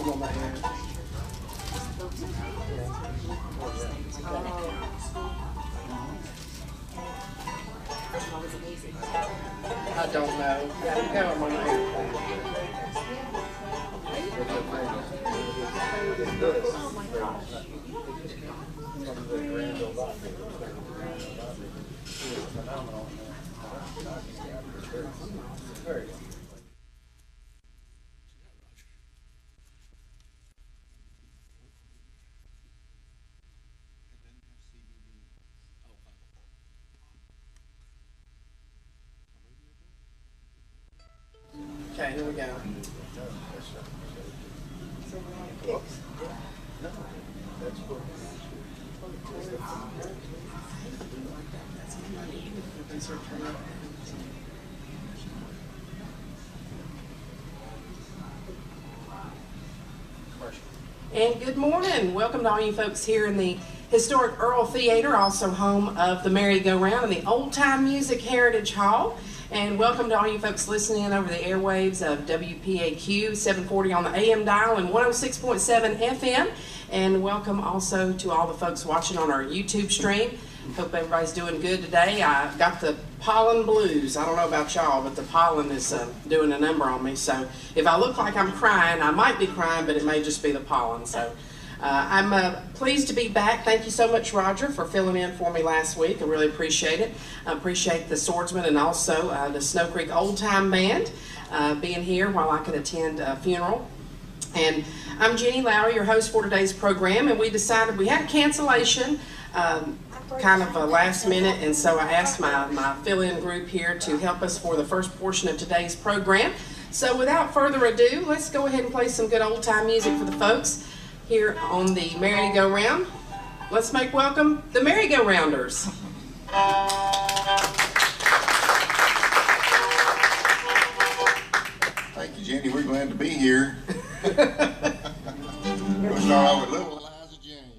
on my hand. I don't know. Yeah, you have them on my hand. Oh my gosh. Phenomenal. Very good. Okay, here we go. And good morning. Welcome to all you folks here in the historic Earl Theater, also home of the Merry-Go-Round and the Old Time Music Heritage Hall. And welcome to all you folks listening over the airwaves of WPAQ 740 on the AM dial and 106.7 FM. And welcome also to all the folks watching on our YouTube stream. Hope everybody's doing good today. I got the pollen blues. I don't know about y'all, but the pollen is doing a number on me. So if I look like I'm crying, I might be crying, but it may just be the pollen. So I'm pleased to be back. Thank you so much, Roger, for filling in for me last week. I really appreciate it. I appreciate the Swordsman and also the Snow Creek Old Time Band being here while I could attend a funeral. And I'm Jenny Lowry, your host for today's program, and we decided we had a cancellation kind of a last minute, and so I asked my fill-in group here to help us for the first portion of today's program. So without further ado, let's go ahead and play some good old-time music for the folks here on the Merry-Go-Round. Let's make welcome the Merry-Go-Rounders. Thank you, Jenny. We're glad to be here. We'll start off with Little Eliza Jane.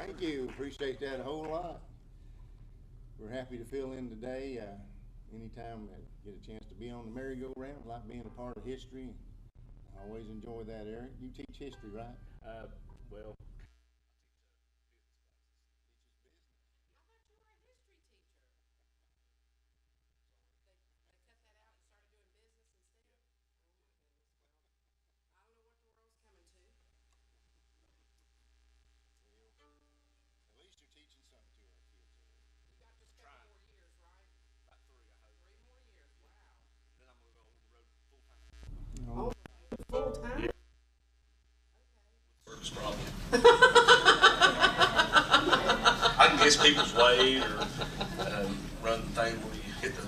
Thank you. Appreciate that a whole lot. We're happy to fill in today. Anytime I get a chance to be on the merry-go-round, like being a part of history. I always enjoy that, Eric. You teach history, right? Well, I thought you were a history teacher. They cut that out and started doing business instead. Oh my goodness. Well, I don't know what the world's coming to. At least you're teaching something to our kids, Eric. You got just a couple trying. more years, right? About three, I hope. 3 more years. Wow. Then I'm gonna go on the road full time. Oh, full time? Yeah. Okay. Service problem. I can guess people's weight or run the thing where you hit the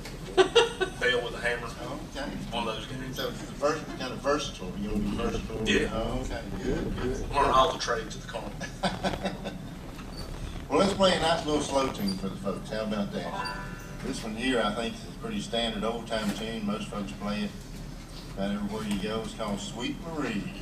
bell with a hammer. Oh, okay. One of those games. So it's the first kind of versatile. You're gonna be versatile. Yeah. Oh, okay. Good. Learn all the trades of the car. Well, let's play a nice little slow tune for the folks. How about that? This one here, I think, is a pretty standard old-time tune. Most folks play it about everywhere you go. It's called Sweet Marie.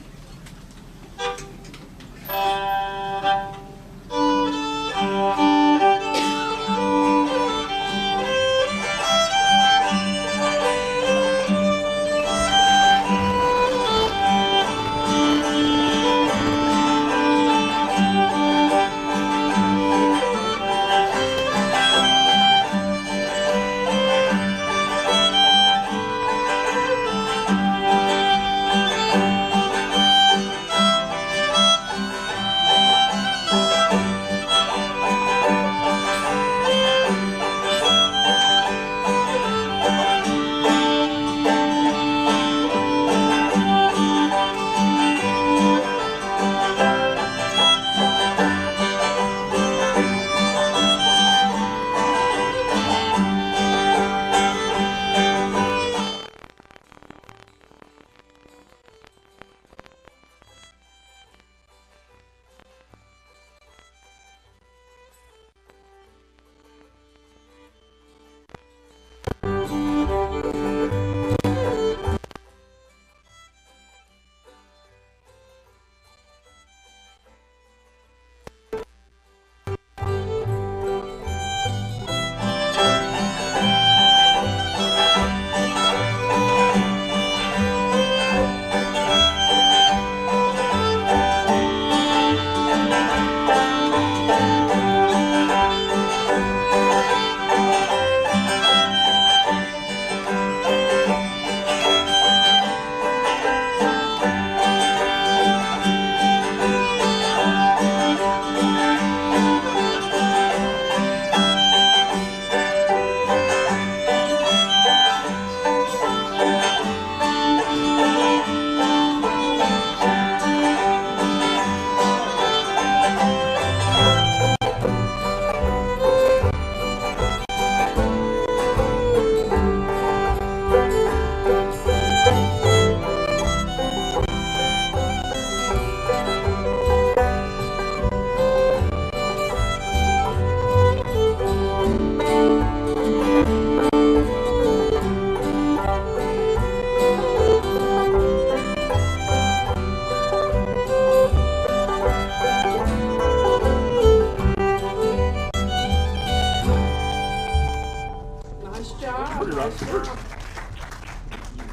Nice job. Nice job.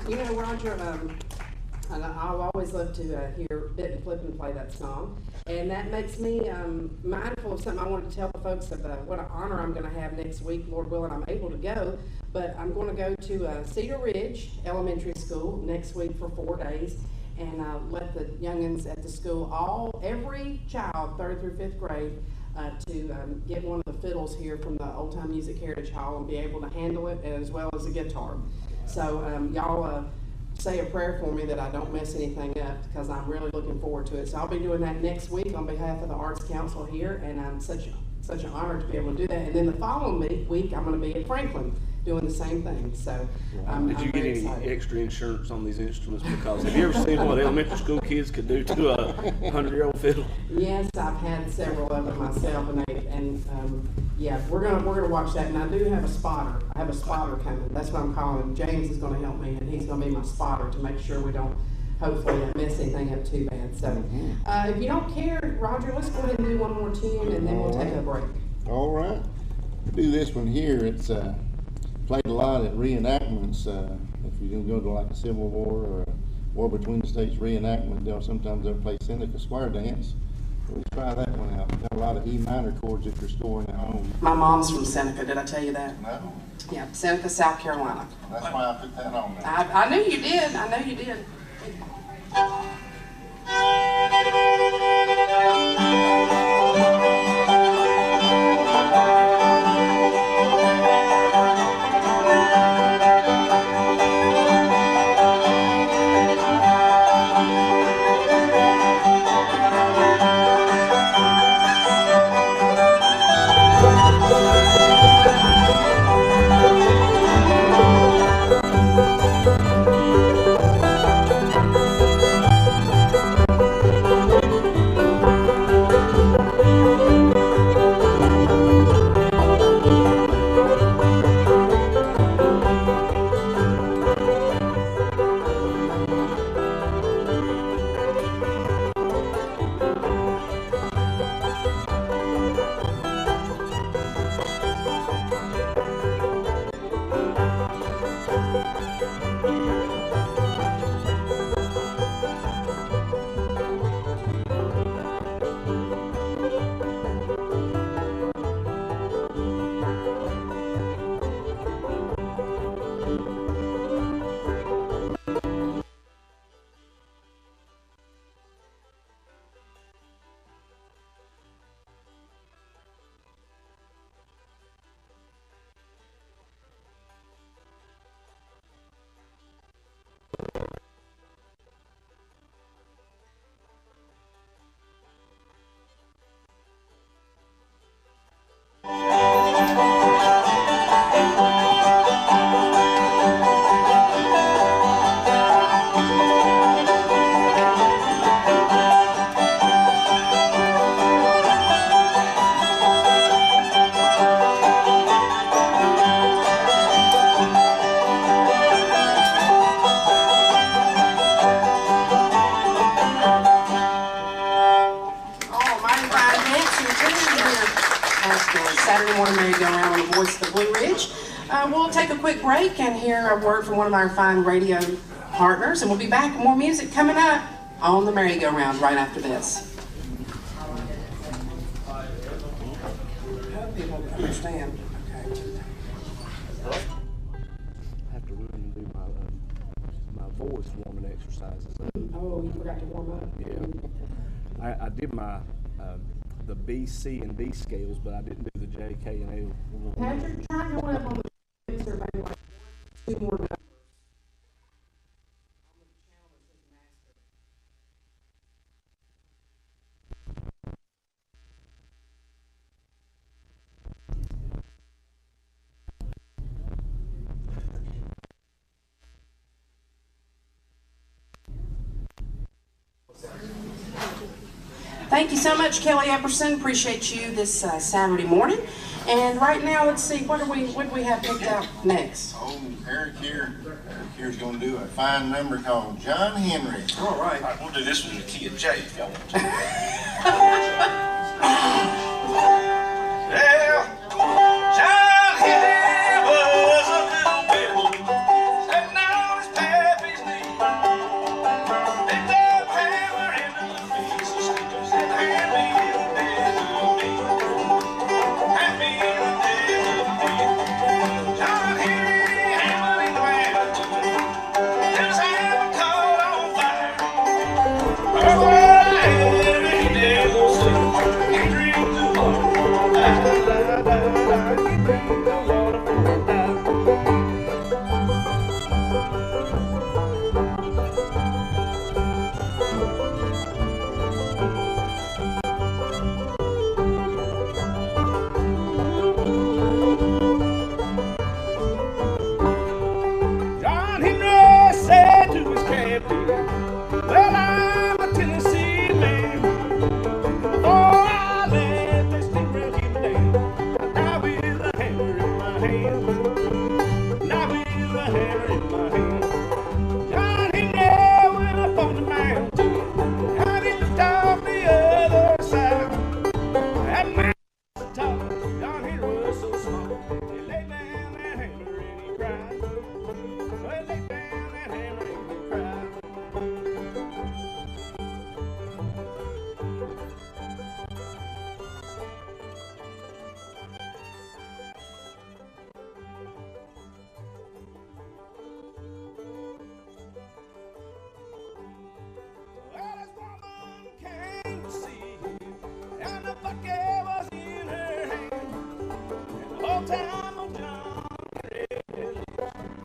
You know, Roger, and I'll always love to hear Benton Flippin play that song. And that makes me mindful of something I wanted to tell the folks about what an honor I'm going to have next week. Lord willing, I'm able to go. But I'm going to go to Cedar Ridge Elementary School next week for 4 days and let the youngins at the school, every child, 3rd through 5th grade, to get one of the fiddles here from the Old Time Music Heritage Hall and be able to handle it as well as a guitar. So y'all say a prayer for me that I don't mess anything up because I'm really looking forward to it. So I'll be doing that next week on behalf of the Arts Council here, and I'm such an honor to be able to do that. And then the following week I'm going to be at Franklin doing the same thing. So Did you get any extra insurance on these instruments? Because have you ever seen what elementary school kids could do to a 100-year-old fiddle? Yes, I've had several of them myself, yeah, we're gonna watch that. And I do have a spotter. I have a spotter coming. That's what I'm calling him. James is going to help me, and he's going to be my spotter to make sure we don't hopefully mess anything up too bad. So if you don't care, Roger, let's go ahead and do one more tune, and then we'll take a break. All right. Do this one here. It's played a lot at reenactments. If you're going to go to like a Civil War or a War Between the States reenactment, sometimes they'll play Seneca Square Dance. We try that one out. We've got a lot of E minor chords if you're scoring at home. My mom's from Seneca. Did I tell you that? No, Yeah, Seneca, South Carolina. that's why I put that on there. I knew you did. I know you did. Saturday morning merry-go-round on the voice of the Blue Ridge. We'll take a quick break and hear a word from one of our fine radio partners, and we'll be back with more music coming up on the merry-go-round right after this. I hope people understand. Okay. I have to run and do my voice warming exercises. Oh, you forgot to warm up? Yeah. I did my the B, C, and D scales, but I didn't do the J, K, and L. Patrick, try going up on the mixer, maybe like 2 more numbers. Thank you so much, Kelly Epperson. Appreciate you this Saturday morning. And right now, let's see, what do we have picked out next? Oh, Eric here's going to do a fine number called John Henry. All right. All right, we'll do this one in the key of J if y'all want to. Yeah, John Henry was a little bill, sitting on his pappy's knee. Picked up hammer and a little piece of steel, said, hand me the devil me. Hand me the devil me. John Henry hammered in the man till his hand caught on fire. That's why every devil sleeps, he drinks the water. John Henry said to his captain, well, I'm a Tennessee man. Before I let this thing run him down, I die with a hammer in my hand. Die with a hammer in my hand. John Henry went up on the mountain, out in the top the other side. That mountain was so tall, John Henry was so small, he laid down that hammer in his All time on John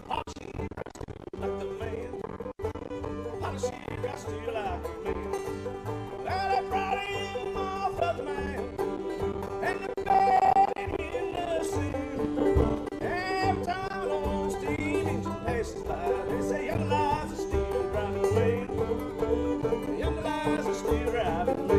Polishing like the man. Polishing got still like the man. Well, I brought him off of the man and the bed in the sea. Every time an old steam engine passes by, they say young Eliza's still driving away. Young Eliza's still driving away.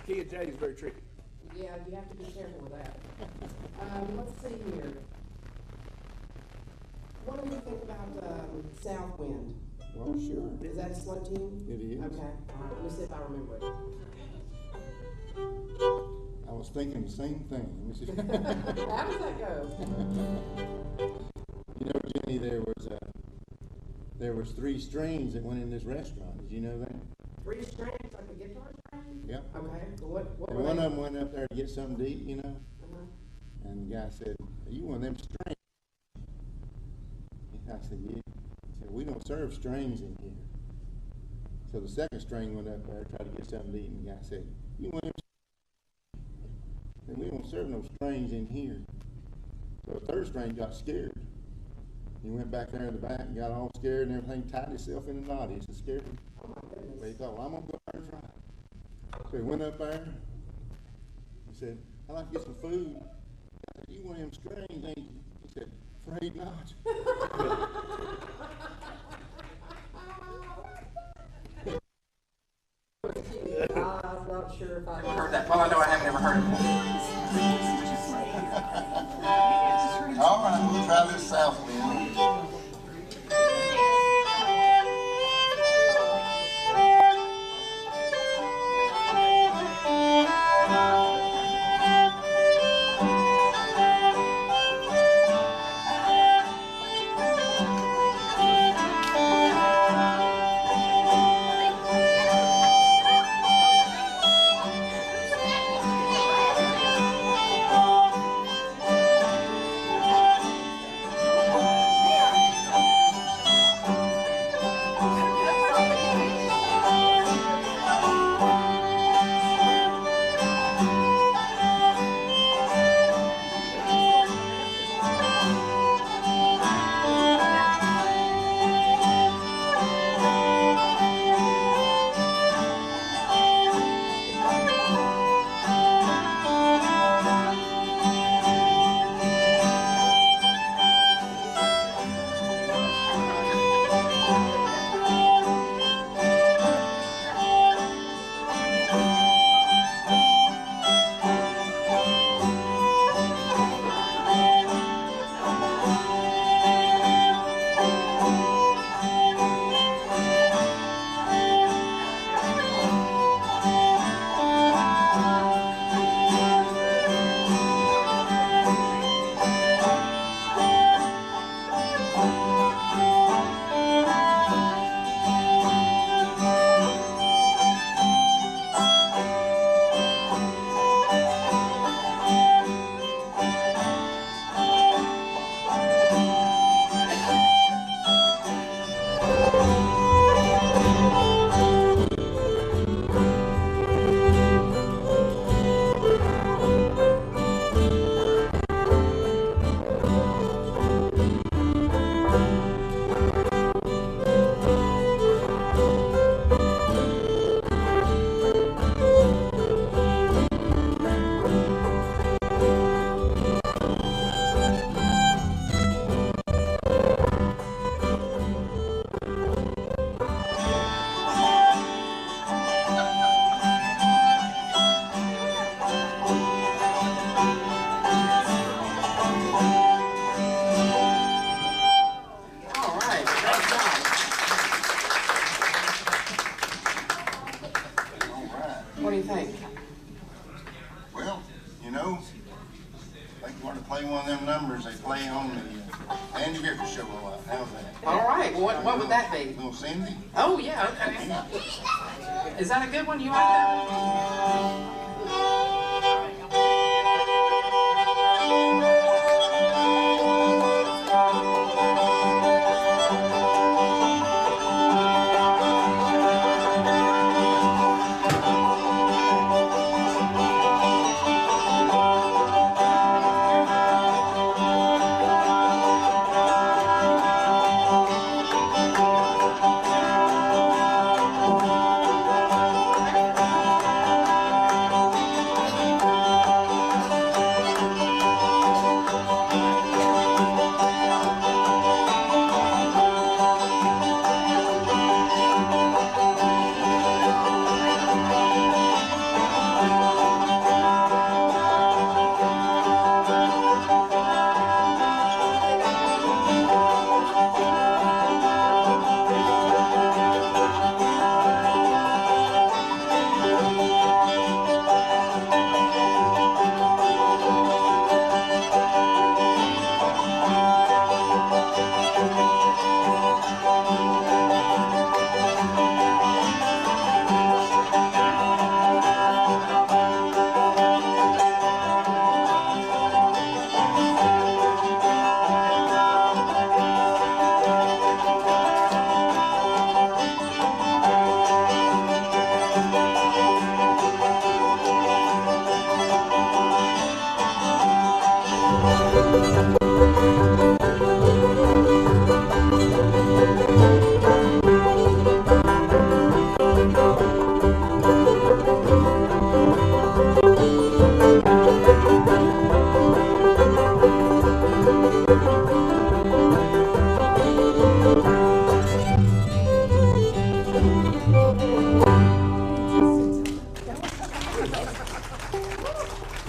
Key of J is very tricky. Yeah, you have to be careful with that. Let's see here. What do you think about South Wind? Well, sure. Is that a slow tune? It is. Okay, all right, let me see if I remember it. I was thinking the same thing. Let me see. How does that go? You know, Jenny, there was 3 strings that went in this restaurant. Did you know that? 3 strings, like a guitar string? Yep. Okay, well, what And were one they? of them went up there to get something to eat, you know, Uh-huh. and the guy said, "Are you one of them strings?" And I said, "Yeah." He said, "We don't serve strings in here." So the second string went up there, tried to get something to eat, and the guy said, "You one of them strings?" And we don't serve no strings in here. So the third string got scared. He went back there in the back and got all scared and everything, tied himself in a knot. He said, "Scared me." Oh my goodness. But he thought, "Well, I'm going to go there and try it." So he went up there. He said, "I'd like to get some food." I said, "You one of them strings, ain't you?" He said, "Afraid not." I'm not sure if I Heard that? Well, I know I haven't ever heard it. All right, we'll try this South Wind. play on the Andy Griffith show a lot. How's that? All right. Well, what would that be? Little Cindy? Oh, yeah, okay. Is that a good one? You like that one?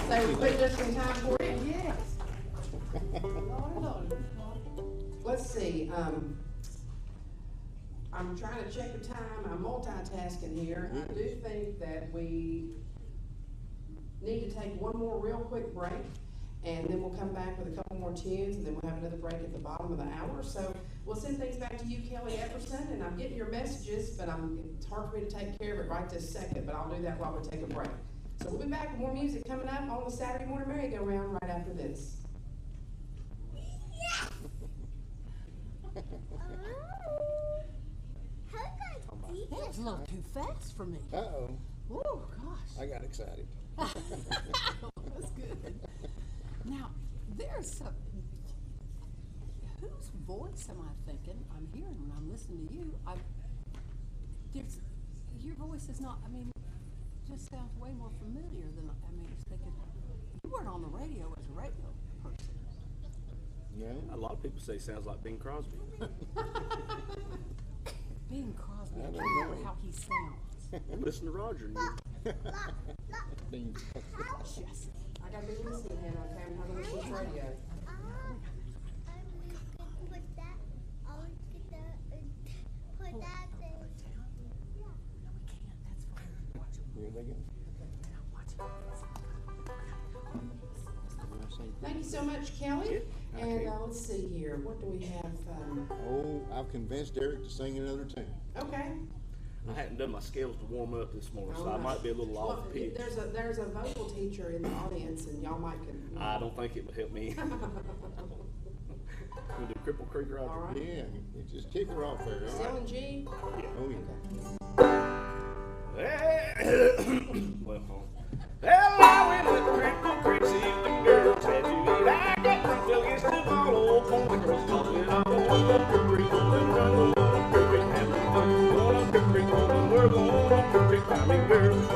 So we put just in time for it? Yes. Let's see, I'm trying to check the time, I'm multitasking here. I do think that we need to take one more real quick break, and then we'll come back with a couple more tunes, and then we'll have another break at the bottom of the hour. So we'll send things back to you, Kelly Epperson, and I'm getting your messages, but it's hard for me to take care of it right this second, but I'll do that while we take a break. So we'll be back with more music coming up on the Saturday morning merry-go-round right after this. That was a little too fast for me. Uh-oh, Oh, gosh. I got excited. That's good. Now, there's some. Whose voice am I thinking I'm hearing when I'm listening to you? Your voice is not, just sounds way more familiar than, it's thinking, you weren't on the radio as a radio person. Yeah? A lot of people say it sounds like Bing Crosby. Bing Crosby, I I can't don't remember know. how he sounds. Listen to Roger. And you, Bing. Jesse. I gotta be listening, and okay, I'm not listening to radio. Here they go. Thank you so much, Kelly. Yeah, And okay. let's see here, what do we have? Oh, I've convinced Eric to sing another tune. Okay. I hadn't done my scales to warm up this morning, so I Alright. might be a little Well, off pitch. there's a vocal teacher in the audience, and y'all might could. I don't think it would help me. We'll do Cripple Creek, Roger. All right. Yeah, you just kick her off there. Still in G. Oh, yeah. Well, well, I went with Cripple Creek, see the girls had to eat. I got drunk till against the ball, old pony girls talking all on up Cripple Creek, going and run, going up Cripple Creek, having fun, going up Cripple Creek, going, we're going up Cripple Creek, finding girls.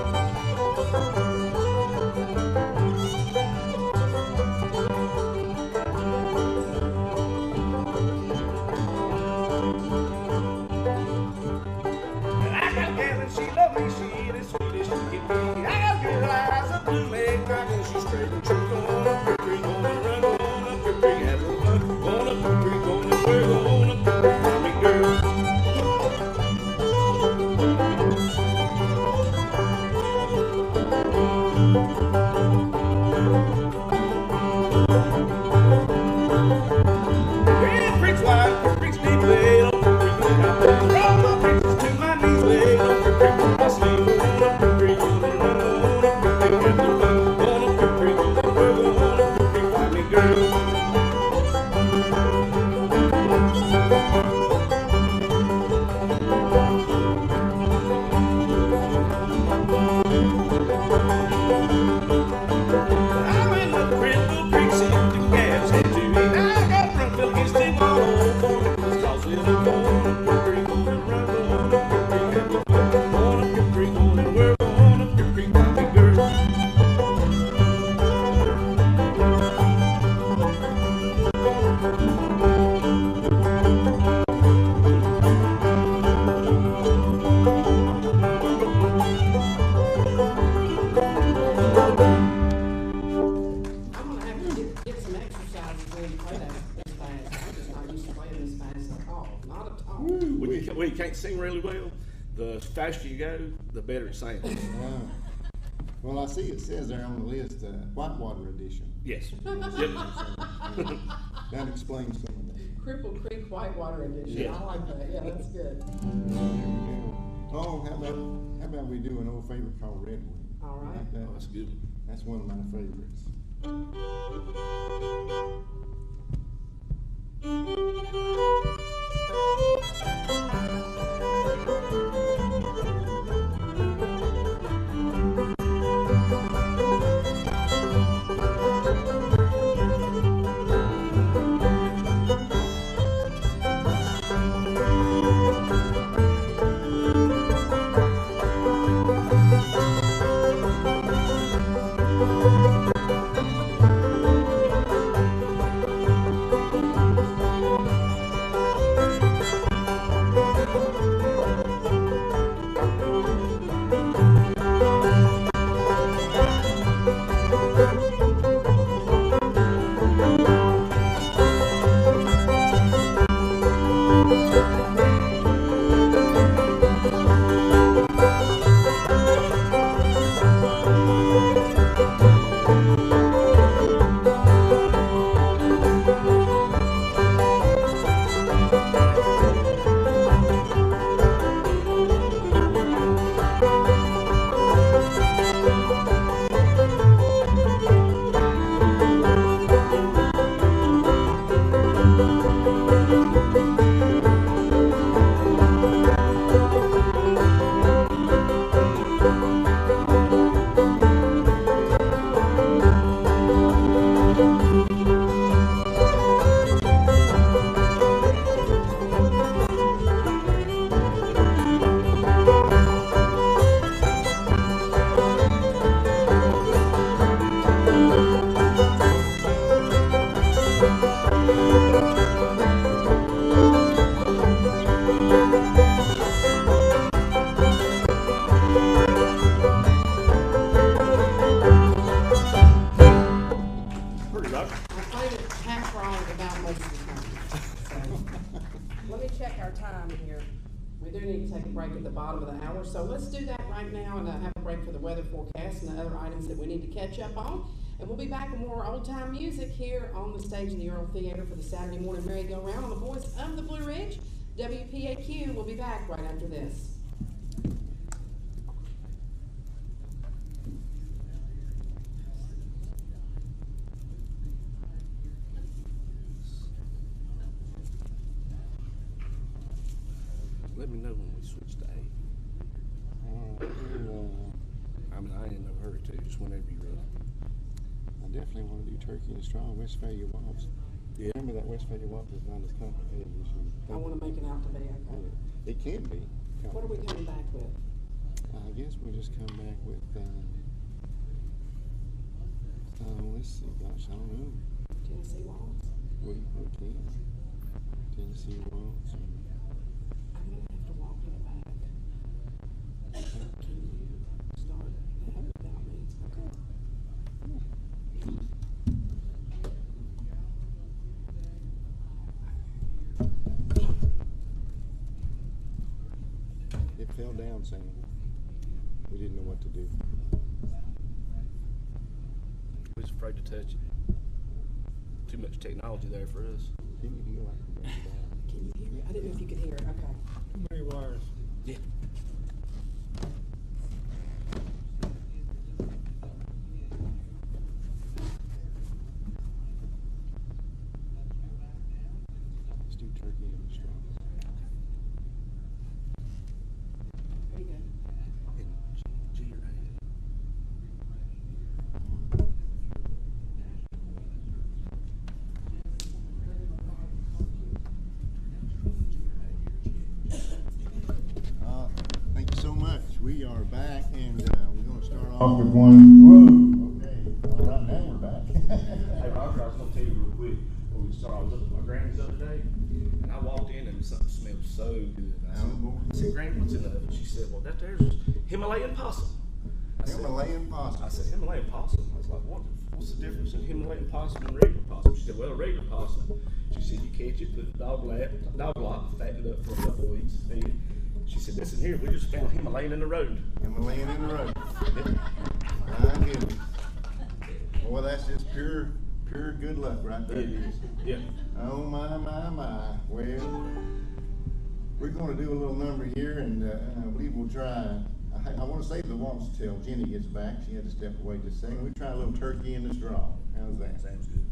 I got a gal and she loved me, she is sweet as she can be. I got good eyes, a blue leg, I know she's straight and true. Going up Cripple Creek, going and run, going up Cripple Creek, having fun, going up Cripple Creek, going and we're going up Cripple Creek, finding girls. Cripple Creek's wide, Cripple Creek's deep, lay on Cripple Creek, I'm down. Roll my britches to my knees, lay on Cripple Creek, on my sleeve. sing really well, the faster you go, the better it sounds. Well, I see it says there on the list, Whitewater Edition. Yes. That explains some of that. Cripple Creek Whitewater Edition. Yeah. I like that. Yeah, that's good. There we go. Oh, how about we do an old favorite called Redwood? All right. Like that? Oh, that's good. That's one of my favorites. So let's do that right now and have a break for the weather forecast and the other items that we need to catch up on. And we'll be back with more old-time music here on the stage of the Earl Theater for the Saturday morning merry-go-round on the voice of the Blue Ridge. WPAQ will be back right after this. Let me know when we switch to 8. I mean, I ain't in no hurry to, just whenever you're ready. I definitely want to do Turkey and Straw Westphalia Waltz. Yeah. Remember that Westphalia Waltz is not as complicated as you I want to make it out to be, okay. It can be. What are we coming back with? I guess we'll just come back with, let's see, gosh, I don't know. Tennessee Waltz? We can. Tennessee Waltz. I'm going to have to walk to the back. Can you start that without me? Okay. It fell down, Sam. We didn't know what to do. We was afraid to touch it. Too much technology there for us. Can you hear like the back down? Can you hear it? I didn't know if you could hear it. Okay. Too many wires. Yeah. Let's do Turkey and Straw. There you go. And G or A. Thank you so much. We are back, and we're going to start off with one. Whoa! Okay. All right, now we're back. Hey, Roger, I was going to tell you real quick. When we started, I was up at my granny's the other day, and I walked in and something smelled so good. I said, Granny, what's in the oven? She said, well, that there's Himalayan possum. I said, Himalayan possum. I said, Himalayan possum? I was like, what's the difference in Himalayan possum and regular possum? She said, well, a regular possum, she said, you catch it, put it in dog lap, fatten it up for a couple of weeks, feed it. She said, listen here, we just found him laying in the road. Himalayan in the road. My goodness. Boy, that's just pure good luck right there. Yeah. Oh my. Well, we're going to do a little number here, and I believe we'll try. I want to save the waltz till Jenny gets back. She had to step away just a second. We try a little turkey in the straw. How's that? Sounds good.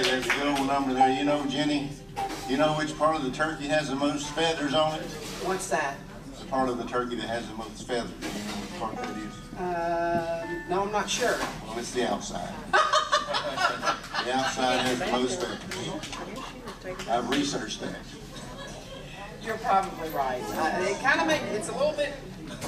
There's a good old number there. You know, Jenny, you know which part of the turkey has the most feathers on it? What's that? It's the part of the turkey that has the most feathers. Do you know which part that is? No, I'm not sure. Well, it's the outside. The outside has the most feathers. I've researched that. You're probably right. It kind of it's a little bit,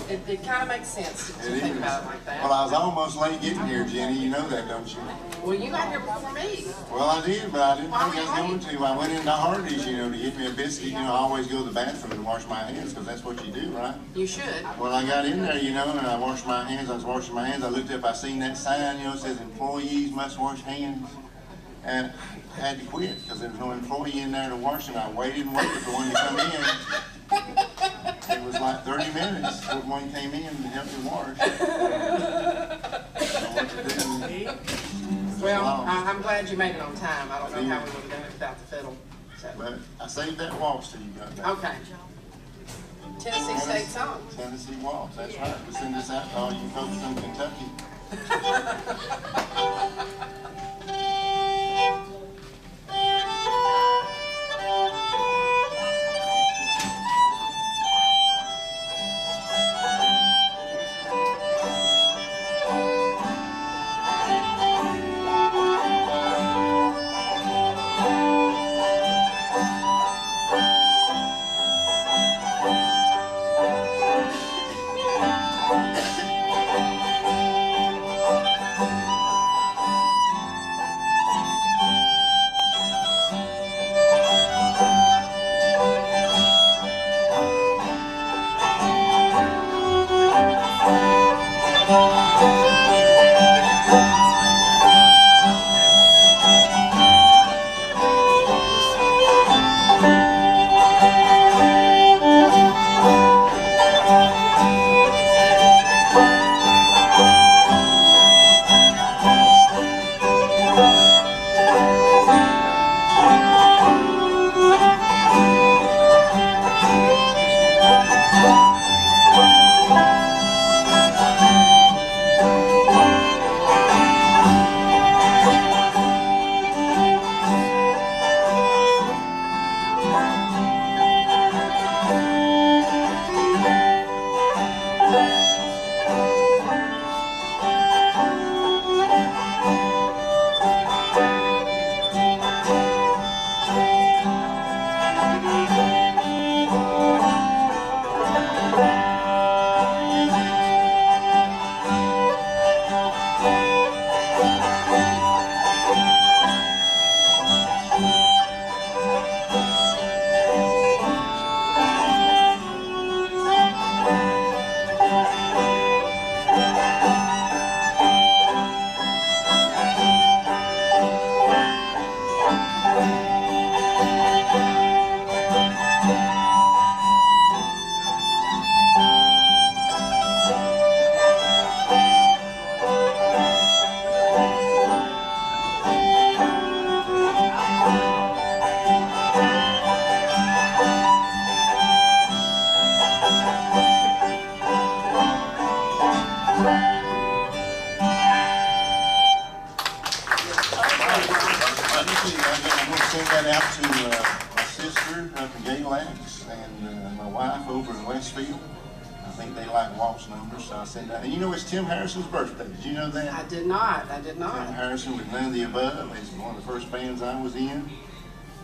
it kind of makes sense to It think is. about it like that. Well, I was almost late getting here, Jenny. You know that, don't you? Well, you got here before me. Well, I did, but I didn't think I was going to. I went into Hardee's, you know, to get me a biscuit. You know, I always go to the bathroom to wash my hands because that's what you do, right? You should. Well, I got in there, you know, and I washed my hands. I was washing my hands. I looked up, I seen that sign, you know, it says employees must wash hands. And I had to quit because there was no employee in there to wash them. I waited and waited for one to come in. It was like 30 minutes before one came in to help me wash. So what to do? Well, I'm glad you made it on time. I don't know how we would have done it without the fiddle. So. But I saved that waltz till you got back. Okay. Tennessee State song. Tennessee waltz, that's right. We send this out to all you folks from Kentucky. and my wife over in Westfield. I think they like waltz numbers, so I sent that. And you know, it's Tim Harrison's birthday. Did you know that? I did not. I did Tim not. Harrison with None of the Above. It's one of the first bands I was in.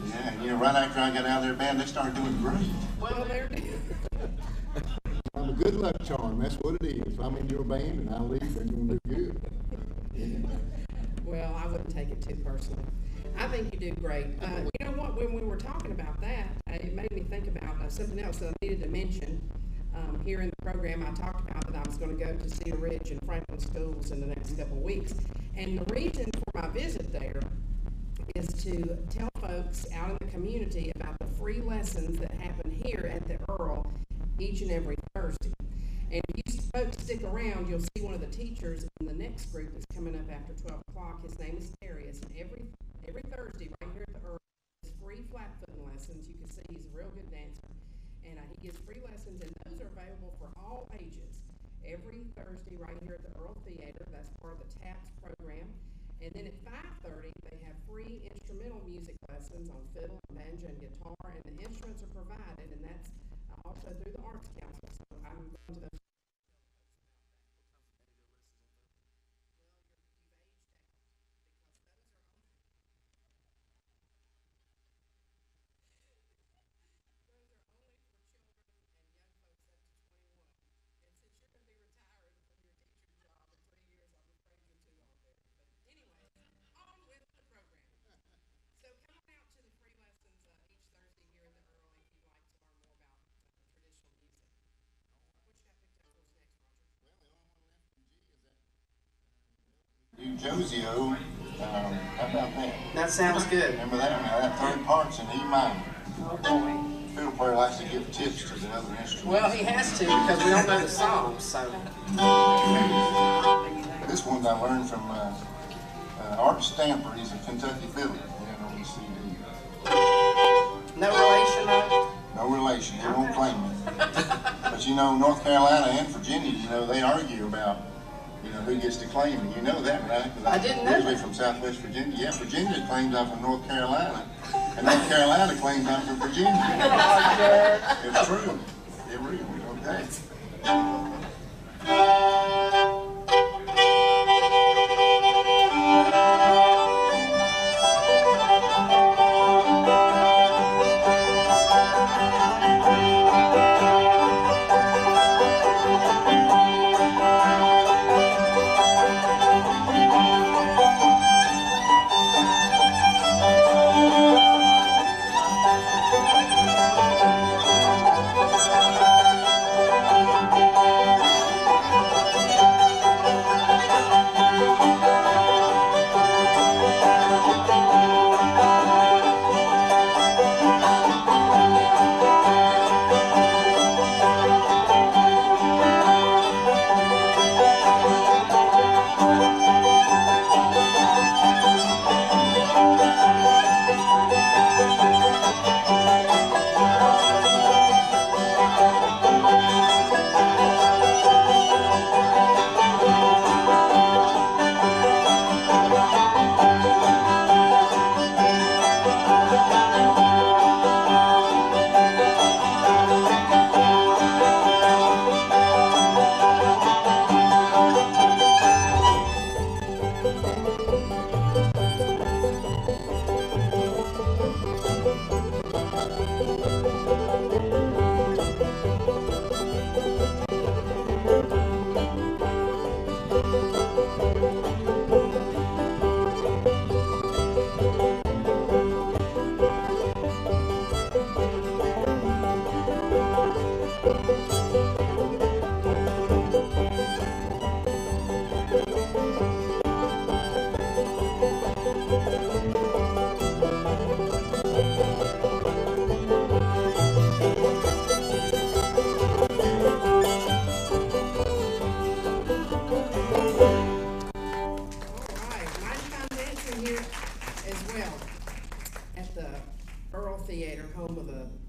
Yeah, and you know, right after I got out of their band, they started doing great. Well, there it is. I'm a good luck charm, that's what it is. If I'm in your band and I leave, they're gonna do good. Well, I wouldn't take it too personally. I think you do great. You know what? When we were talking about that, it made me think about something else that I needed to mention. Here in the program, I talked about that I was going to go to Cedar Ridge and Franklin schools in the next couple of weeks. And the reason for my visit there is to tell folks out in the community about the free lessons that happen here at the Earl each and every Thursday. And if you folks stick around, you'll see one of the teachers in the next group that's coming up after 12 o'clock. His name is Darius, and every Thursday right here at the Earl, is free flat-footing lessons. You can see he's a real good dancer, and he gives free lessons, and those are available for all ages. Every Thursday right here at the Earl Theater. That's part of the TAPS program. And then at 5:30, they have free instrumental music lessons on fiddle, banjo, and guitar, and the instruments are provided, and that's also through the Arts Council. So I'm going to those. So come on out to the free lessons each Thursday here at the Earl if you'd like to learn more about traditional music. What you got picked up for us next, Roger? Do Josio, how about that? That sounds good. Remember that? Now that third part's in E minor. Oh boy. Fiddle player likes to give tips to the other instruments. Well, he has to because we don't know the songs. So This one I learned from Art Stamper. He's a Kentucky fiddler. Yeah, on the CD. no relation, though. No relation. He won't claim it. But you know, North Carolina and Virginia, you know, they argue about, you know, who gets to claim it. You know that, right? 'Cause I didn't know I'm usually that. from Southwest Virginia. Yeah, Virginia claims I'm from North Carolina, and North Carolina claims I'm from Virginia. It's true. It really is. Okay.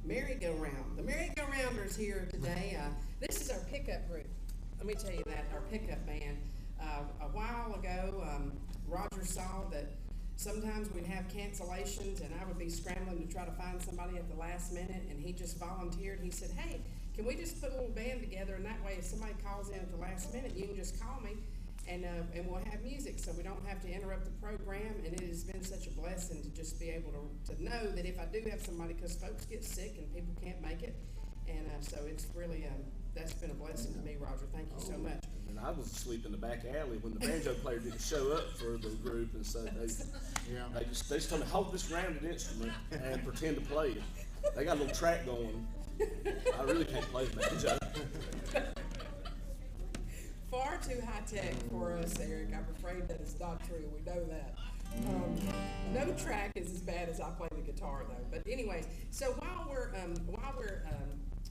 merry-go-round. The merry-go-rounders here today. This is our pickup group. Let me tell you that, our pickup band. A while ago, Roger saw that sometimes we'd have cancellations, and I would be scrambling to try to find somebody at the last minute, and he just volunteered. He said, hey, can we just put a little band together, and that way if somebody calls in at the last minute, you can just call me, and we'll have music, so we don't have to interrupt the program. And it has been such a blessing to just be able to know that if I do have somebody, because folks get sick and people can't make it, and so it's really, that's been a blessing to me, Roger. Thank you so much. And I was asleep in the back alley when the banjo player didn't show up for the group, and so they just told me, hold this rounded instrument and pretend to play it. They got a little track going. I really can't play the banjo. Far too high tech for us, Eric. I'm afraid that it's not true. We know that. No track is as bad as I play the guitar, though. But anyways, so while we're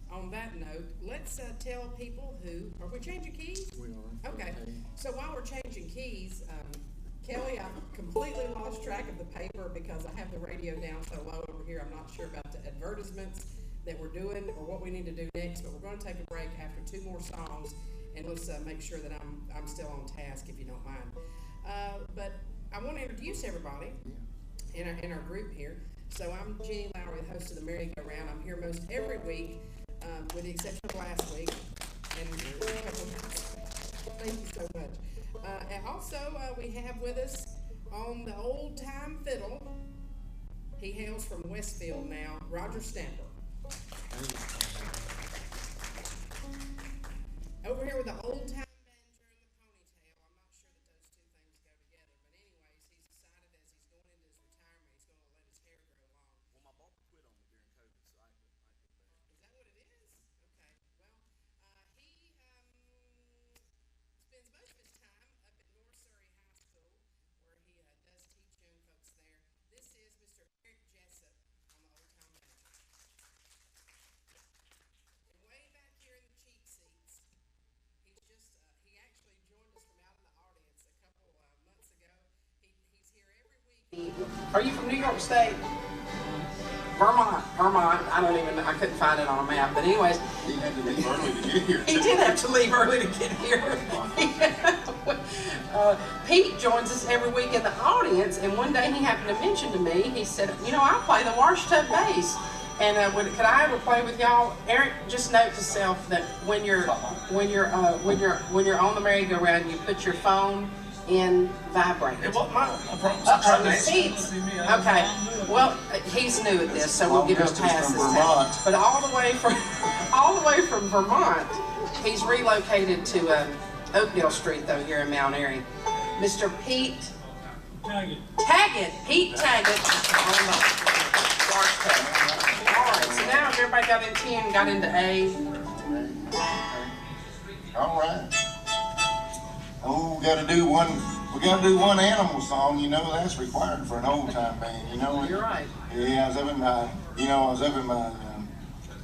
on that note, let's tell people who are we changing keys? We are. Okay. So while we're changing keys, Kelly, I've completely lost track of the paper because I have the radio down so low over here. I'm not sure about the advertisements that we're doing or what we need to do next. But we're going to take a break after 2 more songs. And let's make sure that I'm still on task, if you don't mind. But I want to introduce everybody in our group here. So I'm Jenny Lowry, the host of the Merry-Go-Round. I'm here most every week, with the exception of last week. And thank you so much. And also, we have with us on the old-time fiddle. He hails from Westfield now, Roger Stamper. Over here with the old-time banjo and the ponytail. I'm not sure that those two things go together. But anyways, he's decided as he's going into his retirement, he's going to let his hair grow long. Well, my barber quit on me during COVID, so I could Is that what it is? Okay. Well, he spends most of his time up at North Surrey High School, where he does teach young folks there. This is Mr. Eric Jessup on the old-time banjo. And way back here in the cheap seats, he actually joined us from out in the audience a couple months ago. He's here every week. Are you from New York State? Vermont. I couldn't find it on a map. But anyways. He had to leave early to get here. He did have to leave early to get here. Pete joins us every week in the audience, and one day he happened to mention to me, he said, I play the washtub bass. And could I ever play with y'all? Eric, just note to self that when you're on the merry-go-round, you put your phone in vibrate. It wasn't mine. I promise. Seats. Okay. Well, he's new at this, so we'll give him a pass this time. But all the way from Vermont, he's relocated to Oakdale Street, though, here in Mount Airy. Mr. Pete Taggett. Pete Taggett on the washtub. Alright, so now everybody got in 10, got into A. All right. Oh, we gotta do one animal song, that's required for an old time band, You're right. Yeah, I was up at my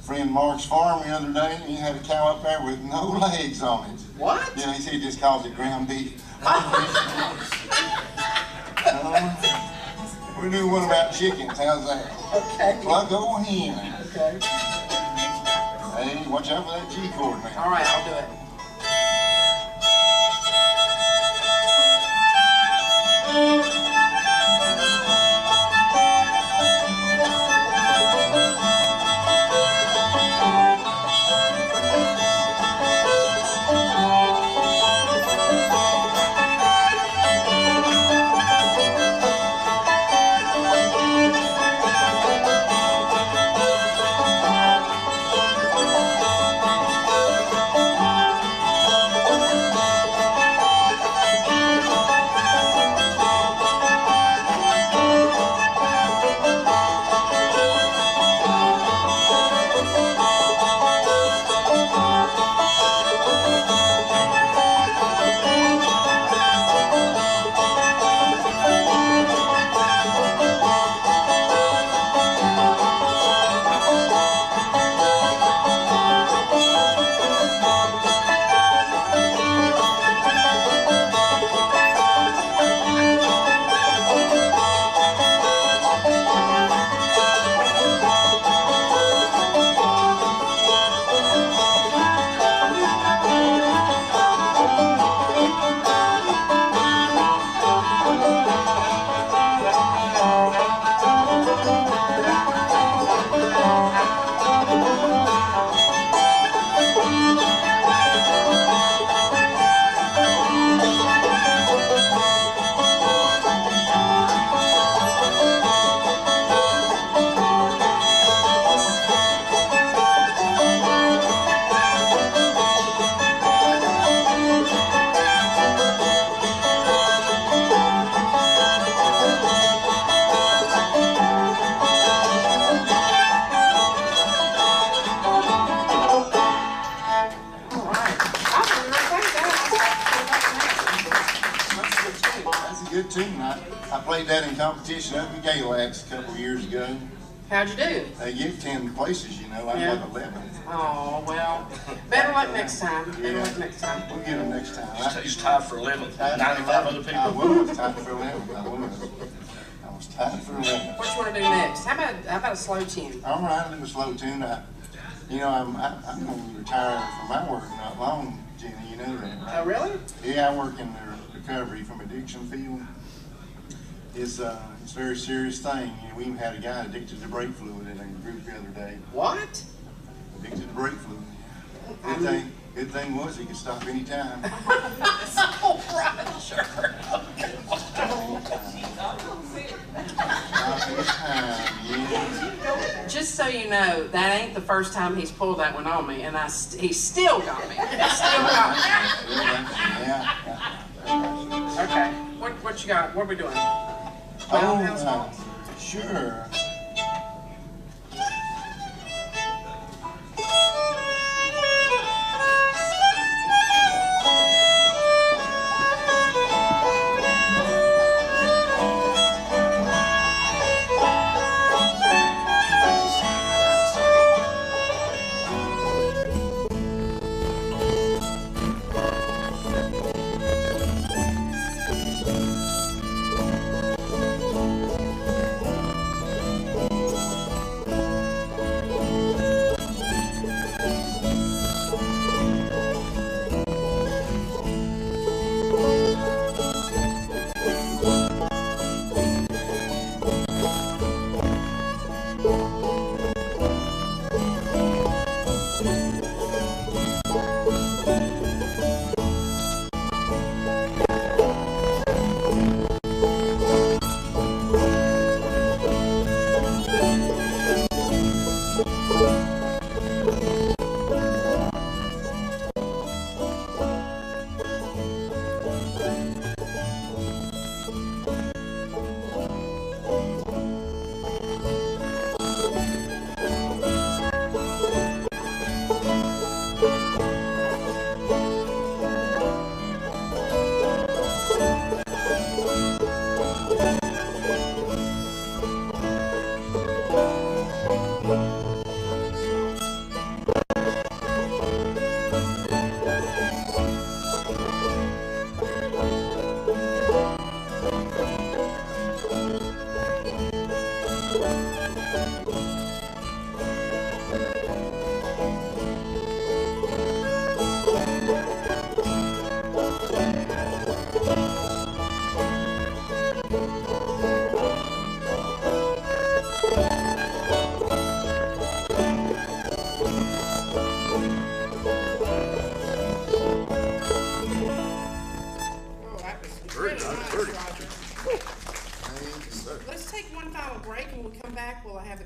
friend Mark's farm the other day, and he had a cow up there with no legs on it. What? Yeah, he said he just calls it ground beef. We're doing one about chickens, how's that? Okay. Well, go ahead. Okay. Hey, watch out for that G chord, man. Alright, I'll do it. tune. I played that in competition up in Galax a couple years ago. How'd you do? They give 10 places, you know. I Yeah. got 11. Oh, well, better luck next time. Better luck next time. We'll get them next time. He's tied for 11th. I 95 other I people. was tied for 11th. I was tied for 11th. What you want to do next? How about a slow tune? All right, a little slow tune. You know, I'm going to retire from my work not long, Jenny. You know that, right? Oh, really? Yeah, I work in the recovery from addiction field. It's a very serious thing. You know, we even had a guy addicted to brake fluid in a group the other day. What? Addicted to brake fluid. Good thing was he could stop any time. Oh, Roger. Just so you know, that ain't the first time he's pulled that one on me, and he still got me. He still got me. Yeah. Okay, what you got? What are we doing? Oh, sure.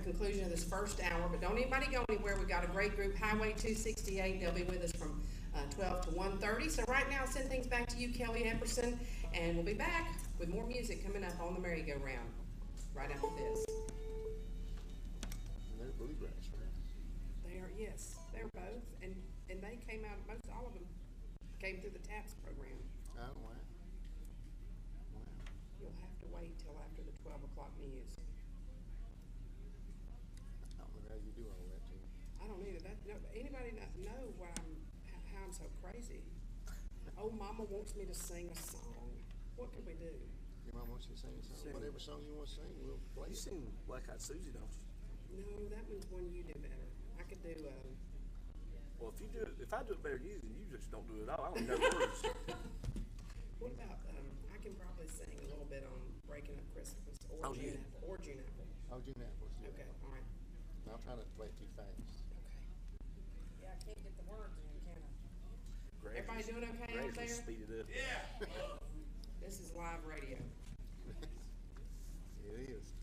Conclusion of this first hour, but don't anybody go anywhere. We've got a great group, Highway 268. They'll be with us from 12 to 1:30. So right now, send things back to you, Kelly Epperson, and we'll be back with more music coming up on the merry-go-round right after this. They're bluegrass, right? They are, yes, they're both, and they came out. All of them came through the TAPS program. Oh, wow. You'll have to wait till after the 12 o'clock news. I don't know how you do all that, too. I don't either. Anybody know how I'm so crazy? Oh, Mama wants me to sing a song. What can we do? Your mom wants you to sing a song. Whatever song you want to sing, we'll play. You sing Black Eyed Susie, don't you? No, that one's one you do better. I could do. Well, if I do it better than you, then you just don't do it at all. I don't know words. What about? I can probably sing a little bit on Breaking Up Christmas or June Apple. Oh, June Apples. Yeah. Okay, all right. I'll try not to play it too fast. Okay. Yeah, I can't get the words in, can I? Everybody doing okay out there? Speed it up. Yeah. This is live radio, It is.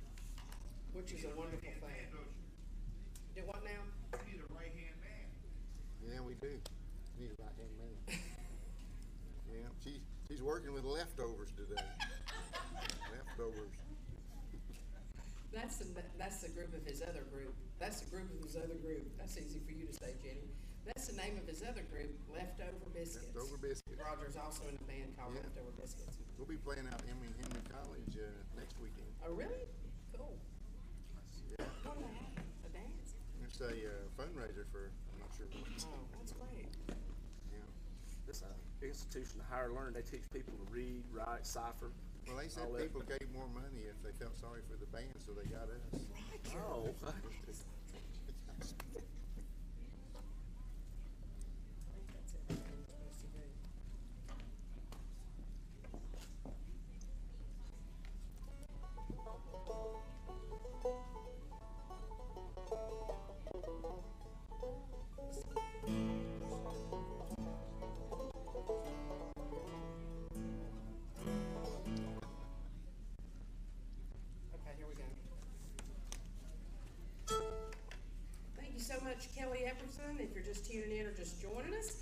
which is a wonderful thing. Do what now? You need a right-hand man. Yeah, we do. Need a right-hand man. Yeah, she's working with leftovers today. Leftovers. That's the group of his other group. That's the group of his other group. That's easy for you to say, Jenny. That's the name of his his other group, Leftover Biscuits. Leftover Biscuits. Roger's also in a band called Yeah. Leftover Biscuits. We'll be playing out Henry College next weekend. Oh, really? Cool. Yeah. What do they have? A dance? It's a fundraiser for, I'm not sure what. Oh, that's great. Yeah. This institution of higher learning, they teach people to read, write, cipher. Well, they said all that. people gave more money if they felt sorry for the band, so they got us. Oh, I think that's everything we're supposed to do. Okay, here we go. Thank you so much, Kelly Epperson. If you're just tuning in or just joining us,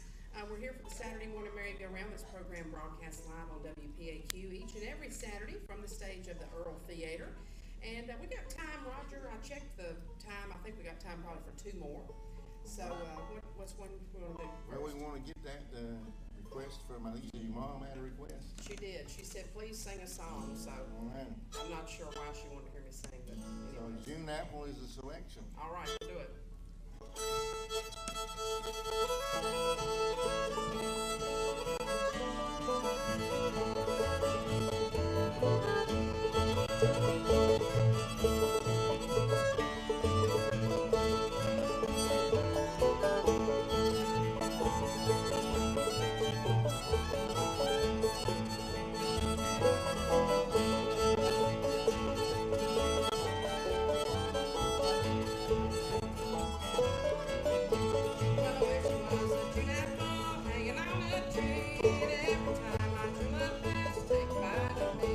we're here for the Saturday Morning Merry-Go-Round. This program broadcasts live on WPAQ each and every Saturday from the stage of the Earl Theater. And we got time, Roger. I checked the time. I think we got time probably for 2 more. So what's one we want to do Well, we first? want to get that request from, I think your mom had a request. She did. She said, please sing a song. So All right. I'm not sure why she wanted to hear me sing, but So anyway. June Apple is the selection. All right, we'll do it. Well, I wish it was a June apple hanging on a tree. And every time I dream up past, take a bite of me.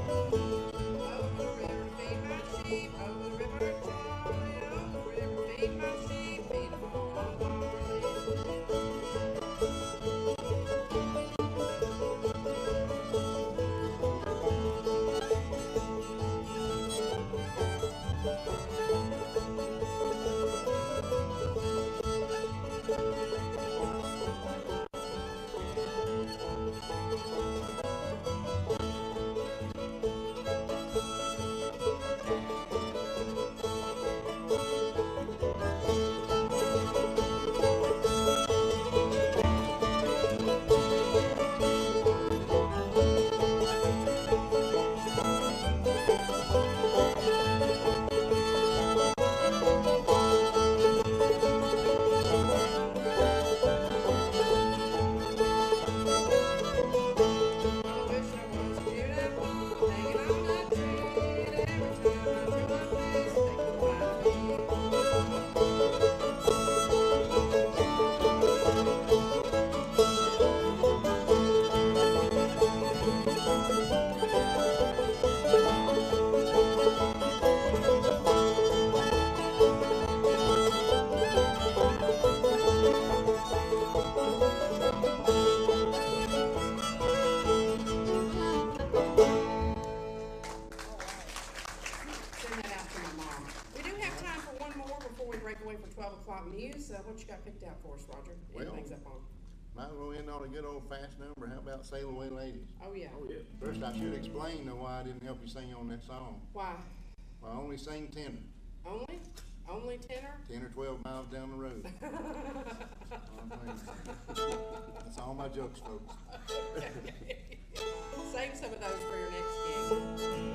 Over the river, feed my sheep. Over the river, Charlie. Over the river, feed my sheep. Feed 'em all on barley. I wish I was a June apple hanging on a tree. And every time I dream up past, take a bite of me. Send that out to my mom. We do have time for one more before we break away for 12 o'clock news. What you got picked out for us, Roger? Well- Anything's up on? Might as well end on a good old fast number. How about Sail Away Ladies? Oh, yeah. oh yeah. First, I should explain though why I didn't help you sing on that song. Why? I only sing tenor, Only? Only tenor? 10 or 12 miles down the road. That's all my jokes, folks. Save some of those for your next gig.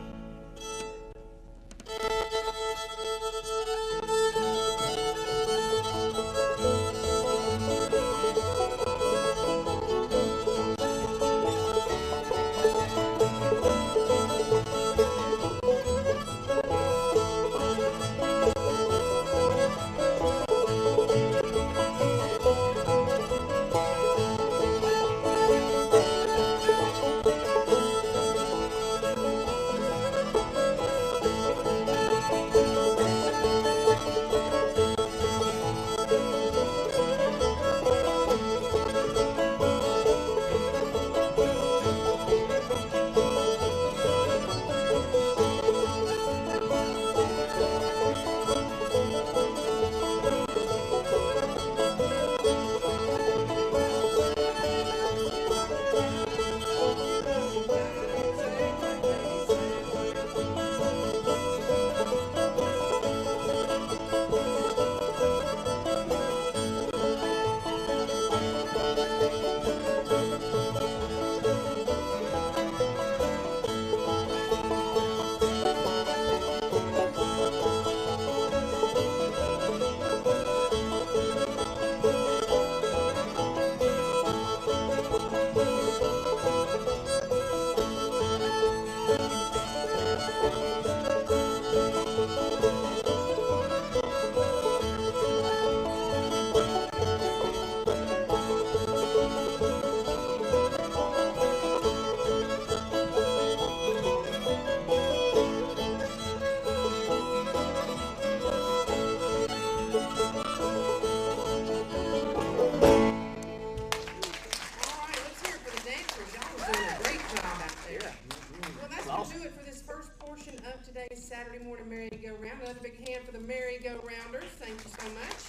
Good morning, merry-go-round. Another big hand for the merry-go-rounders. Thank you so much.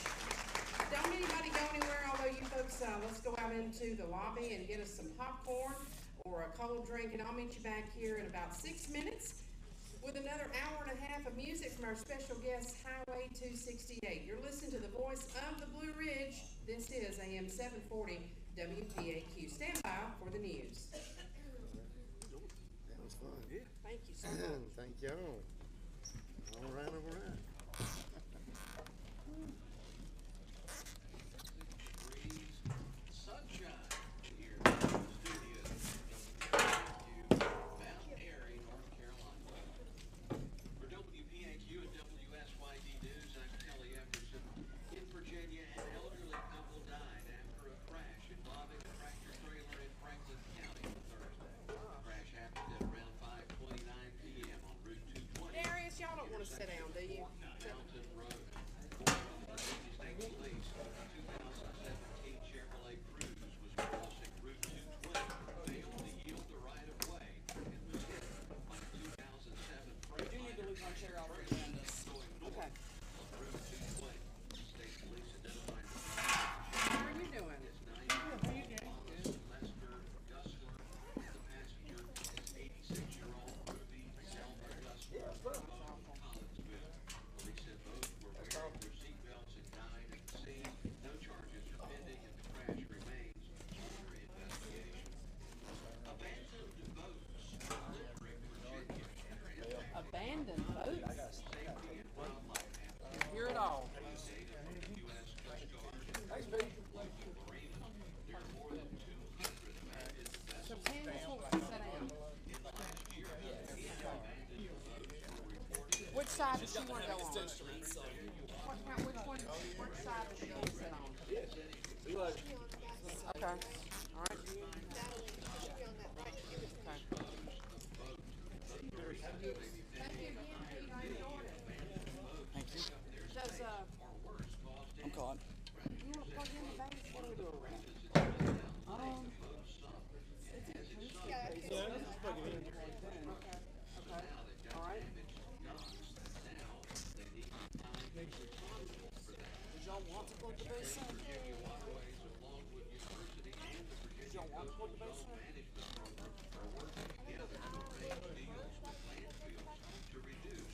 Don't anybody go anywhere, although you folks, let's go out into the lobby and get us some popcorn or a cold drink, and I'll meet you back here in about 6 minutes with another hour and a half of music from our special guest, Highway 268. You're listening to the voice of the Blue Ridge. This is AM 740 WPAQ. Stand by for the news. That was fun. Thank you so much. Thank y'all. All right, all right. Sunshine here in the studio. Mount Airy, North Carolina. For WPAQ and WSYD News, I'm Kelly Everson. In Virginia, an elderly couple died after a crash involving a tractor trailer in Franklin County on Thursday. The crash happened at around 5:29 p.m. on Route 220. Darius, y'all don't want to sit down, do you? Mountain Road. Virginia State Police, a 2017 Chevrolet Cruze was crossing Route 220, failed to yield the right of way, and was hit by a 2007 Freightliner trailer going north on Route 220. State Police identified the How are you doing? as 90-year-old Lester Gusler. The passenger is 86-year-old Ruby Selma Gusler from Collinsville. Police said both were wearing their seatbelts and died at the scene. No charges are pending, and the crash remains under investigation. Abandoned boats in Limerick, Virginia, are impacting Abandoned boats? safety and wildlife habitat. Hear it all. Data from the U.S. Coast Guard. Local marina. There are more than 200 abandoned So vessels. Pam, sit down. In the last year, 8 abandoned boats were reported. Which side does she want to go on? Which side does she want to sit on? Okay. All right. Thank you. Does, I'm caught. you want to plug in the base? What do we do? Okay. All right. Did y'all want to plug the base in? Did y'all want to plug the base in?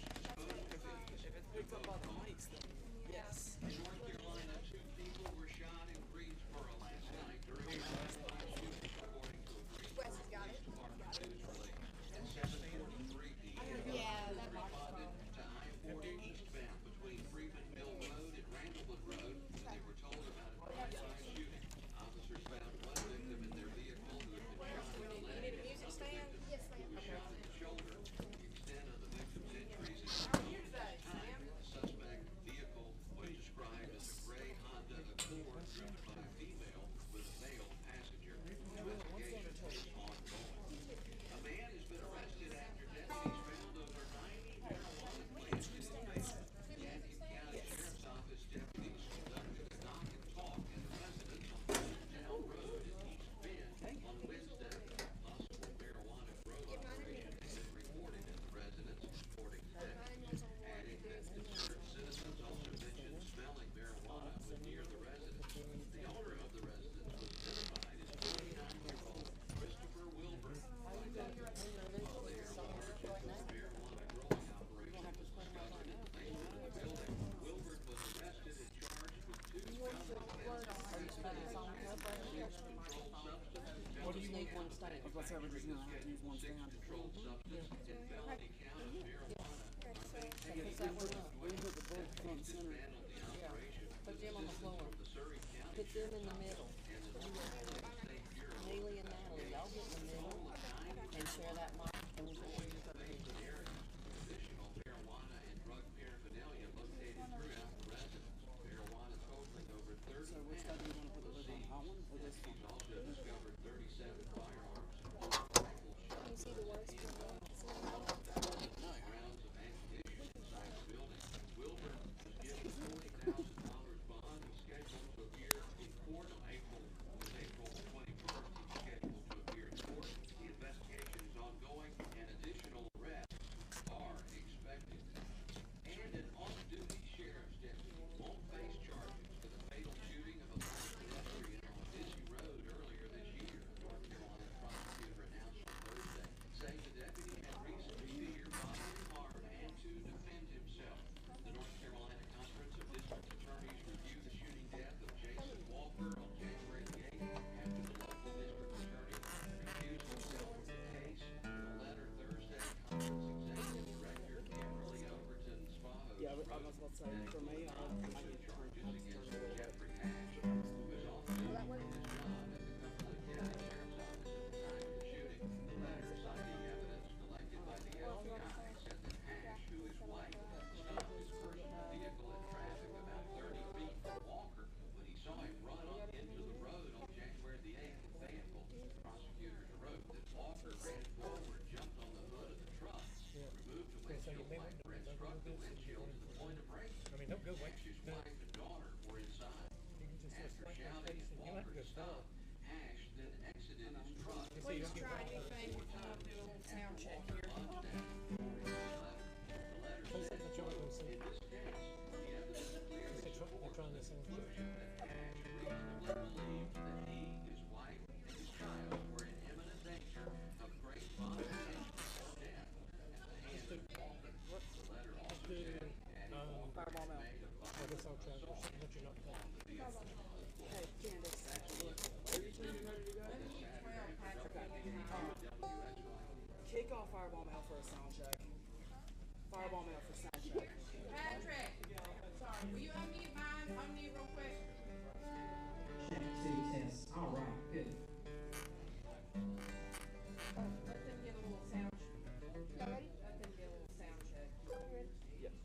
If it's picked up by the mics, then yes. In North Carolina, 2 people were shot in Greensboro last night during a shooting, according to a Greensboro Police Department news release. At 7:43 p.m., responded to I-40 eastbound between Freeman Mill Road and Randallwood Road when they were told about a drive-by shooting. Officers found one victim in their vehicle who had been shot in the leg, and another victim who was shot in the shoulder. The extent of the victim's injuries is unknown at this time. The suspect vehicle was described as a gray Honda Accord driven by a female with a male passenger. Investigation is ongoing. A man has been arrested after deputies found over 90 marijuana plants in his basement. The Yankton County Sheriff's Office deputies conducted a knock and talk at a residence on Town Road in East Bend on Wednesday. Possible marijuana grow operation has been reported at the residence, according to deputies. Adding that concerned citizens also mentioned smelling marijuana when near the residence. The owner of the residence was identified as 29-year-old Christopher Wilbur. While they are large into a marijuana growing operation was discovered in the basement of the building. Wilbur was arrested and charged with 2 felony offenses. Controlled substance. What do you need one state? Because what's ever just going to have to use one 6 stand. controlled substance and felony count of marijuana are maintained. Because that would, we put the bull front and center. Dismantled the operation with Put them on the assistance floor. from the Surrey County Put them in the middle. and the State Bureau. Haley and Natalie, y'all get in the middle and share that mic and we'll put you in the Area. Additional marijuana and drug paraphernalia located throughout the residence. Marijuana totaling over 30 So which side do you want to put the lid on? Hot one or this one? He's also discovered 37 firearms and rifle shots. You see the worst one? Rounds of ammunition inside the building. Wilbur was given a $40,000 bond and scheduled to appear in court on April 21st. He's scheduled to appear in court. The investigation is ongoing and additional was about to say, for me, I get turned a little bit. Saw him run up into the road on January the 8th in Fayetteville. Prosecutors wrote that Walker ran forward, jumped on the hood of the truck, removed the windshield wiper, and struck the windshield to the point of breaking. Hash's wife and daughter were inside. After shouting at Walker to stop, Hash then exited his truck. Please try anything. We're going to do a little sound check here. The letter said, in this case, the evidence clearly shows that Hash reasonably believed that he, his wife, and his child were in imminent danger of great bodily injury or death at the hands of Walker. The letter also said, and Walker had made a violent assault on the vehicle. Hey, Candace, are you two ready to go? Kick off Fireball Mail for a sound check. Fireball Mail for sound check. Patrick, sorry, will you unmute mine? Unmute real quick. Check 2 test. All right, good. Let them get a little sound check. Y'all ready? Let them get a little sound check. Yes.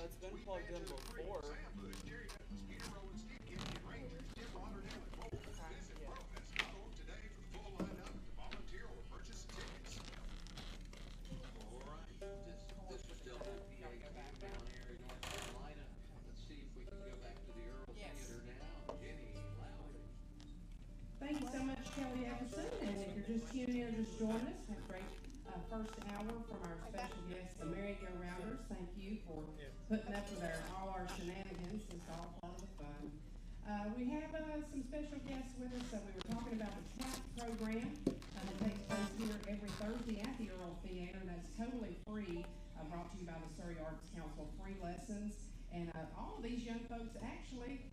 It's been plugged in before. This was still WPA down here in North Carolina. Let's see if we can go back to the Earl Theater now. Jenny Lowry. Thank you so much, Kelly Epperson. And if you're just tuning in or just joining us, have a great first hour from our special guests, the merry-go-rounders. Thank you for putting up with all our shenanigans. It's all part of the fun. We have some special guests with us. So we were talking about the TAP program that takes place here every Thursday at the Earl Theater. That's totally free, brought to you by the Surrey Arts Council. Free lessons. And all of these young folks actually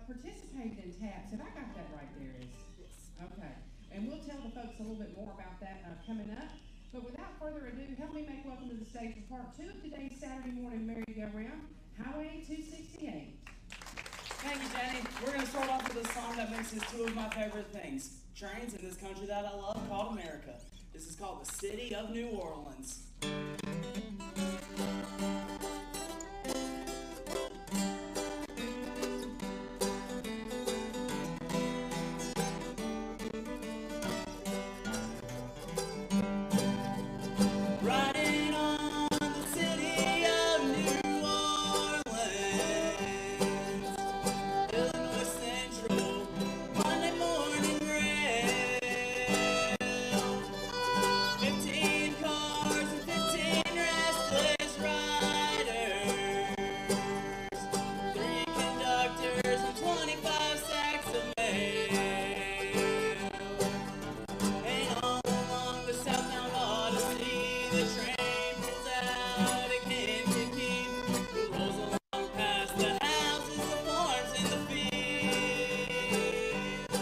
participated in TAPs. Have I got that right there? Yes. Okay. And we'll tell the folks a little bit more about that coming up. But without further ado, help me make welcome to the stage for part 2 of today's Saturday morning merry-go-round, Highway 268. Thank you, Jenny. We're going to start off with a song that mixes two of my favorite things, trains in this country that I love called America. This is called The City of New Orleans. the train pulls out at Kankakee, rolls along past the houses, the farms, and the fields.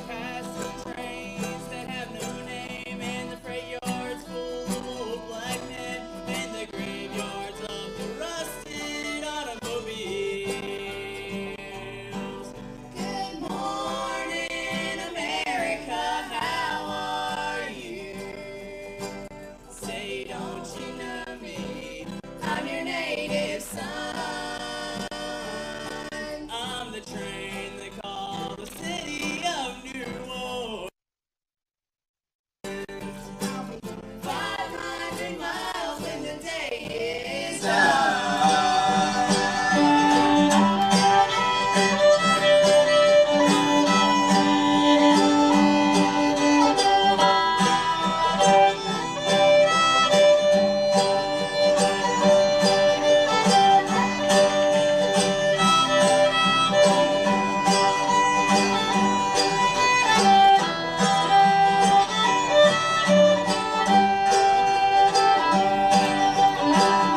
Past some trains that have no name, and the freight yards full of old black men, and the graveyards of the rusted automobiles. Good morning, America, how are you? Say, don't you know me? I'm your native son. I'm the train they call the city of New Orleans. 500 miles when the day is done.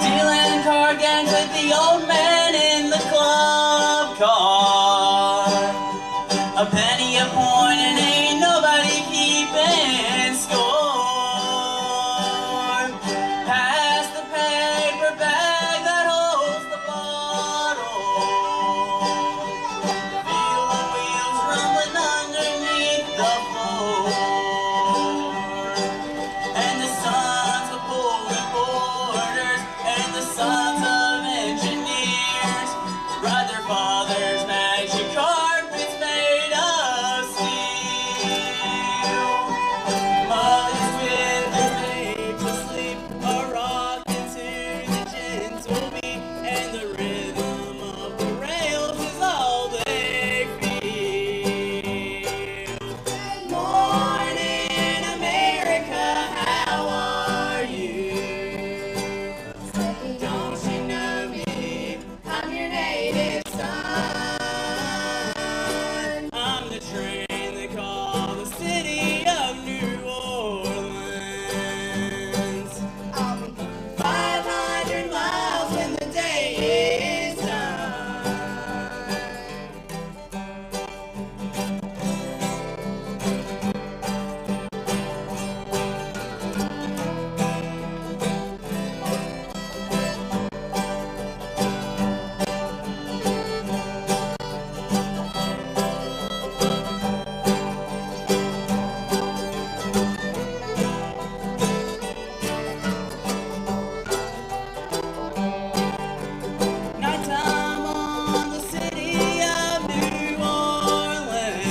Dealing card games with the old man in the club car. A penny a point and ain't nobody keeping score. Pass the paper bag that holds the bottle. Feel the wheels rumbling underneath the floor. And the sons of pulling porters and the sons of engineers ride their father's magic carpets made of steel. Mothers with their babes asleep are rocking to the gentle beat, and the rhythm of the rails is all they feel. Good morning, America, how are you? Don't you know me? I'm your native son. I'm the train they call the city of New Orleans. I'll be 500 miles when the day is done. Nighttime on the city of New Orleans,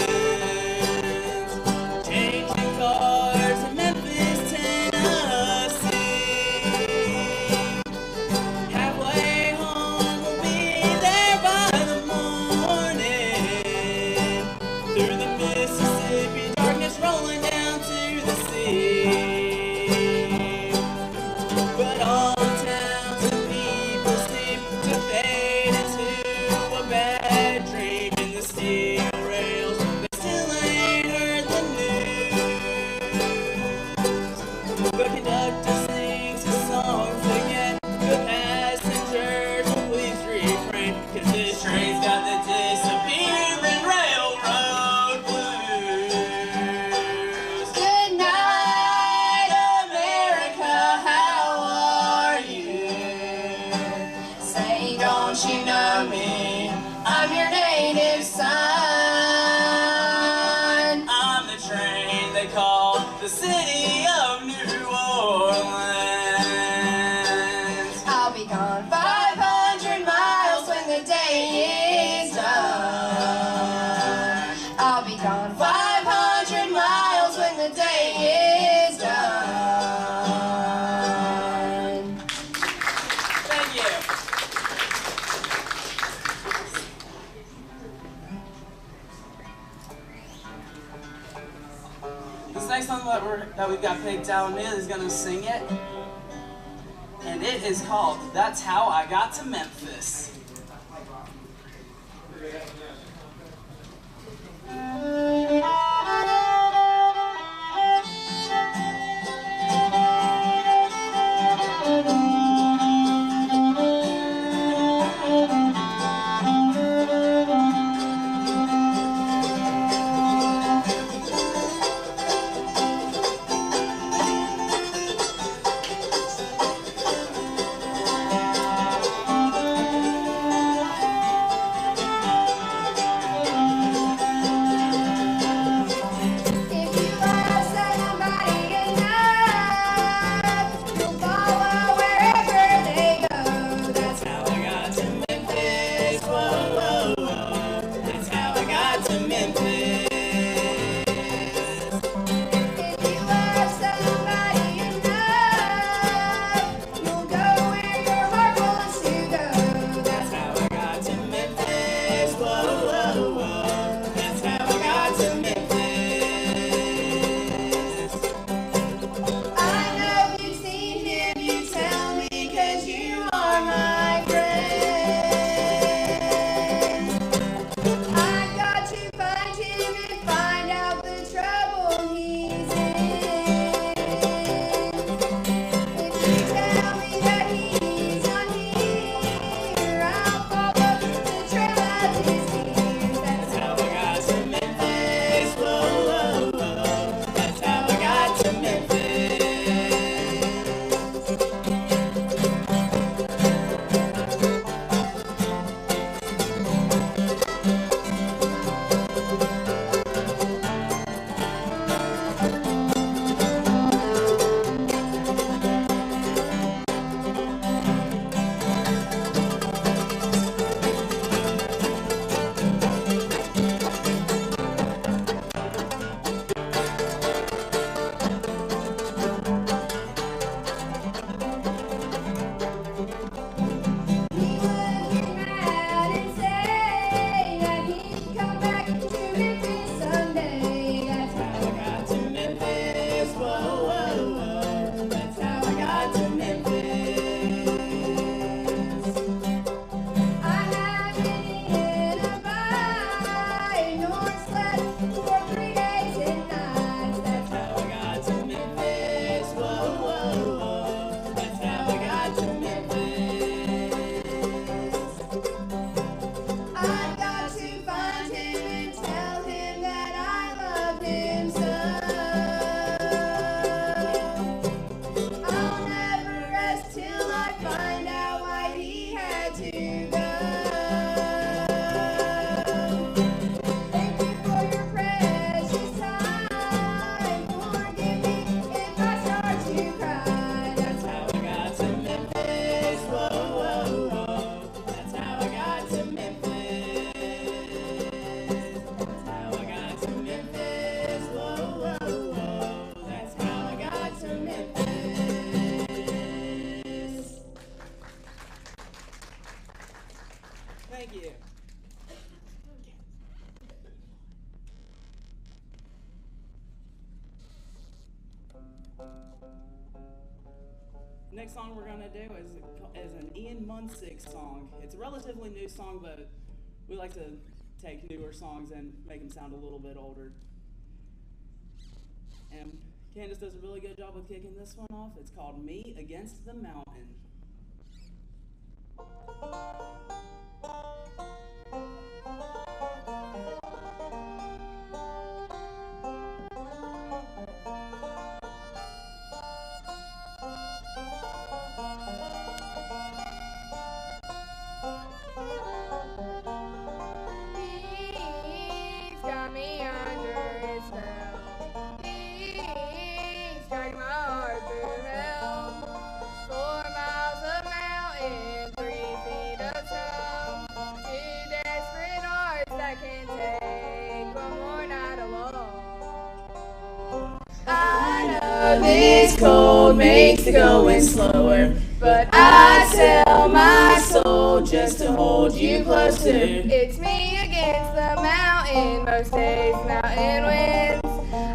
changing cars in Memphis, Tennessee. Halfway home, we'll be there by the morning. Through the Mississippi, darkness rolling down to the sea. But all the towns and people seem to fade into a bad dream. In the steel rails, they still ain't heard the news. The conductor sings his songs again. The passengers will please refrain, 'cause this train's got the disappearing railroad blues. Good night, America, how are you? Say, don't you know me? I'm your native son. I'm the train they call the city of New Orleans. I'll be gone 500 miles when the day is done. I'll be gone 500 miles when the day is done. Thank you. This next song that we've got picked out, Amelia is going to sing it. And it is called That's How I Got to Memphis. Next song we're gonna do is an Ian Munsick song. It's a relatively new song, but we like to take newer songs and make them sound a little bit older. And Candace does a really good job with kicking this one off. It's called Me Against the Mountain. He's got me under his spell. He's dragging my heart through hell. 4 miles of mountain, 3 feet of snow. 2 desperate hearts that can take one more night alone. I know this cold makes the going slower, but I sell my soul just to hold you closer. It's me against the mountain, most days mountain winds.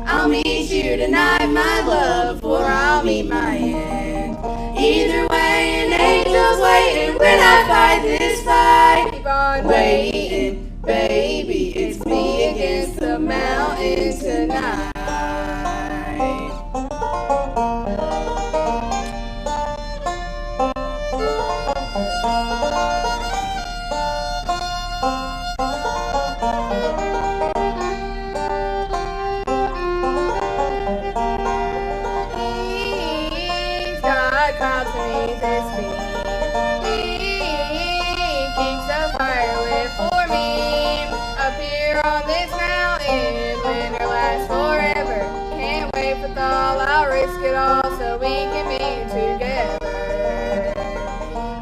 I'll meet you tonight, my love, or I'll meet my end. Either way, an angel's waiting when I fight this fight. Keep on waiting, baby, it's me against the mountain tonight. He's got clouds beneath his feet. He keeps the fire lit for me. Up here on this mountain, winter lasts forever. Can't wait for fall, I'll risk it all so we can be together.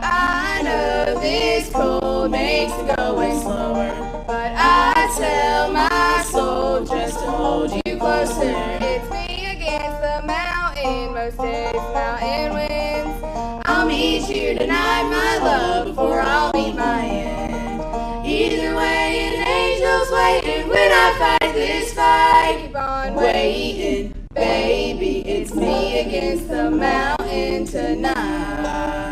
I know this cold makes the going slower, but I sell my soul just to hold you closer. It's me against the mountain, most days mountain winds. I'll meet you tonight, my love, before I'll meet my end. Either way, an angel's waiting when I fight this fight. Keep on waiting, baby, it's me against the mountain tonight.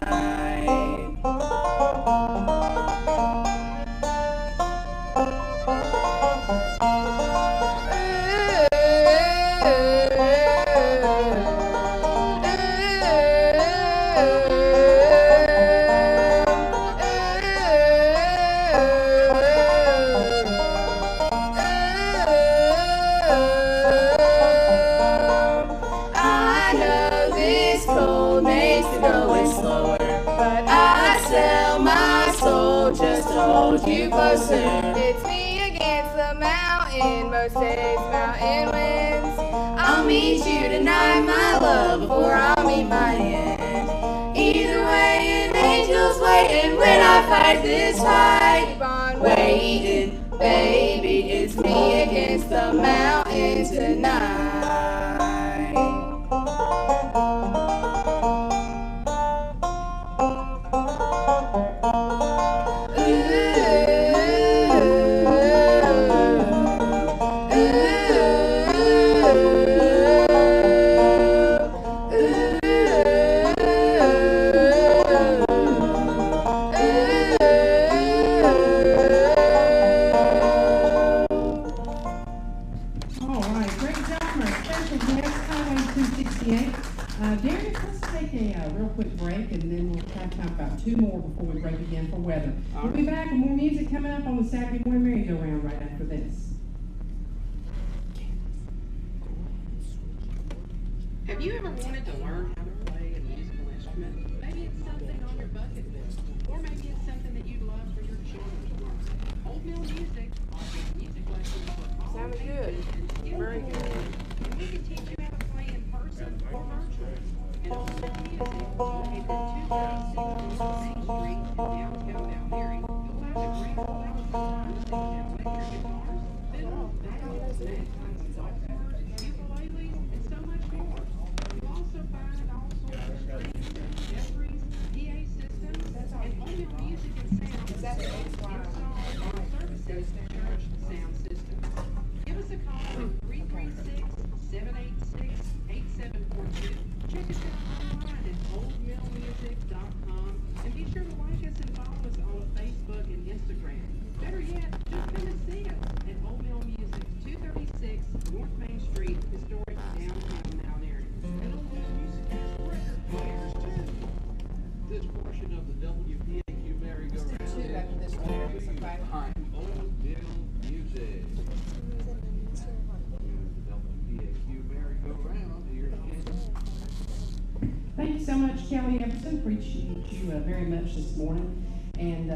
I know this cold makes the going slower, but I sell my soul just to hold you closer. It's me against the mountain, most days mountain winds. I'll meet you tonight, my love, before I'll meet my end. Either way, an angel's waiting when I fight this fight. Keep on waiting, baby, it's me against the mountain tonight. All right, great job, our special guest, Highway 268. Darius, let's take a real quick break, and then we'll have time for about 2 more before we break again for weather. We'll be back with more music coming up on the Saturday morning merry-go-round right after this. Have you ever wanted to learn how to play a musical instrument? Maybe it's something on your bucket list, or maybe it's something that you'd love for your children to learn. Old Mill Music offers music lessons for all Sounded good. ages. Very good. And we can teach you how to play in person or virtually. And Old Mill Music, located at 236 Main Street in downtown Mount Airy, you'll find a great selection of electric guitars, fiddle, bagpipes, bagpipes, guitars, ukuleles, and so much more. You'll also find all sorts of strings, Jeffries, PA systems, and Old Mill Music and Sound install and services church sound systems. Give us a call at 336-786-8742. Check us out online at thank you so much, Kelly Everson. Appreciate you very much this morning. And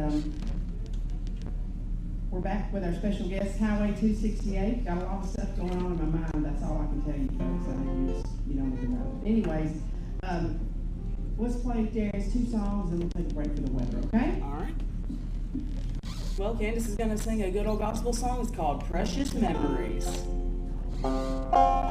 we're back with our special guest, Highway 268. Got a lot of stuff going on in my mind. That's all I can tell you, folks. I mean, you don't even know. Anyways, let's play, Darius, 2 songs, and we'll take a break for the weather, okay? All right. Well, Candace is going to sing a good old gospel song. It's called Precious Memories. Precious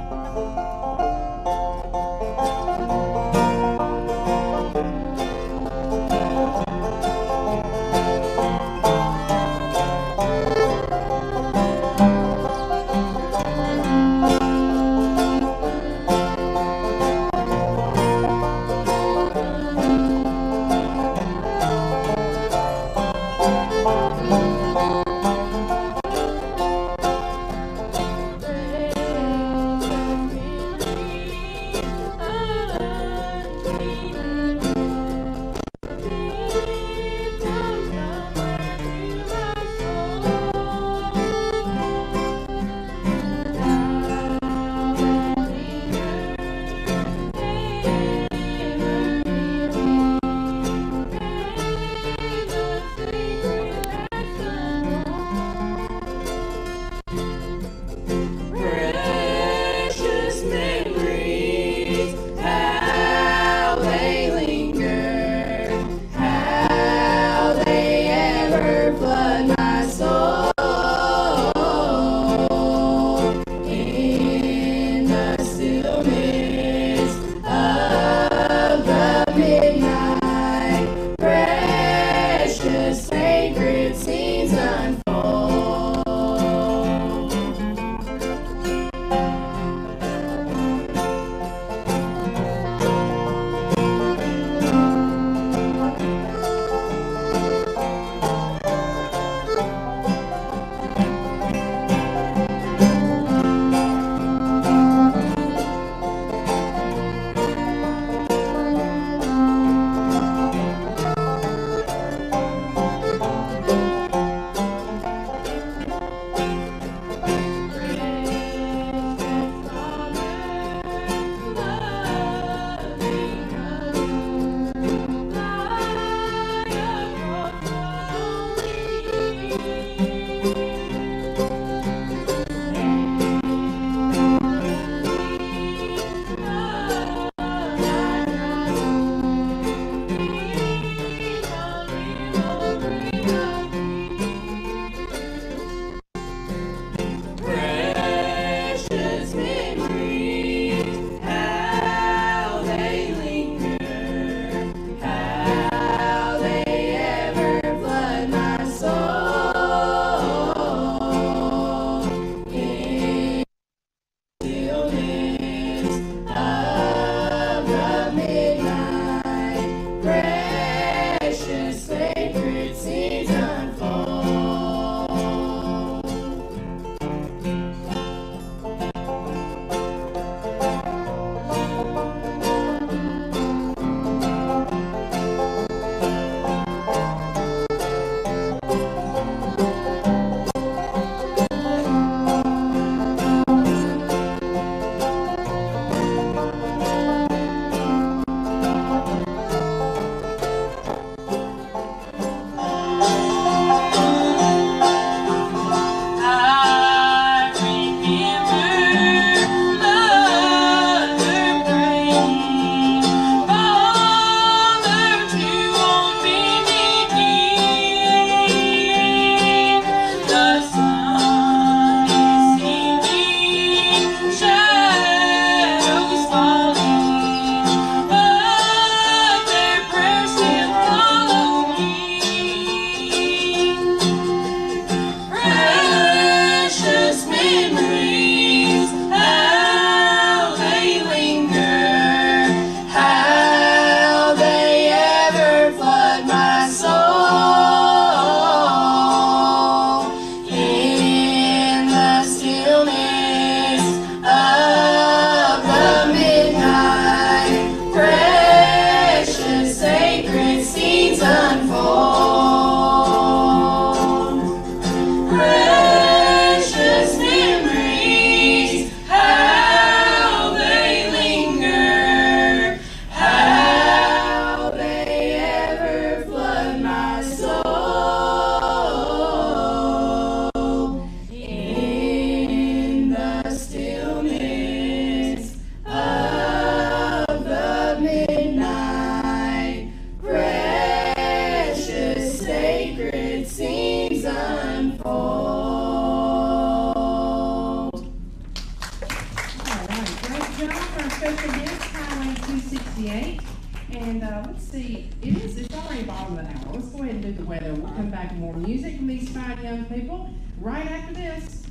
And let's see, it's already bottom of the hour. Let's go ahead and do the weather. We'll come back with more music from these fine young people right after this.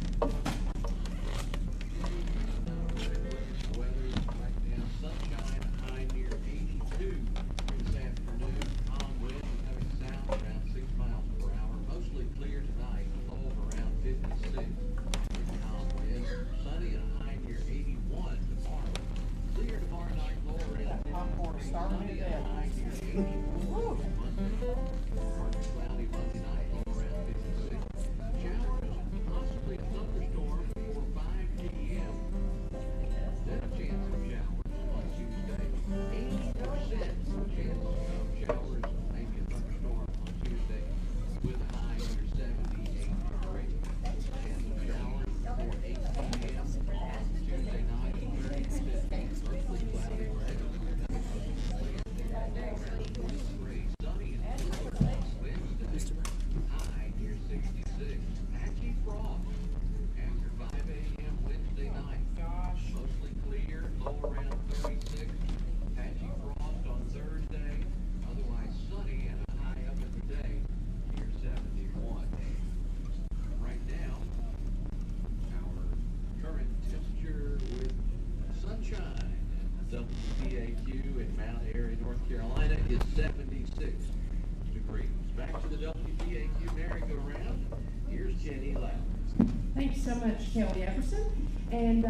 Thank you so much, Kelly Everson. And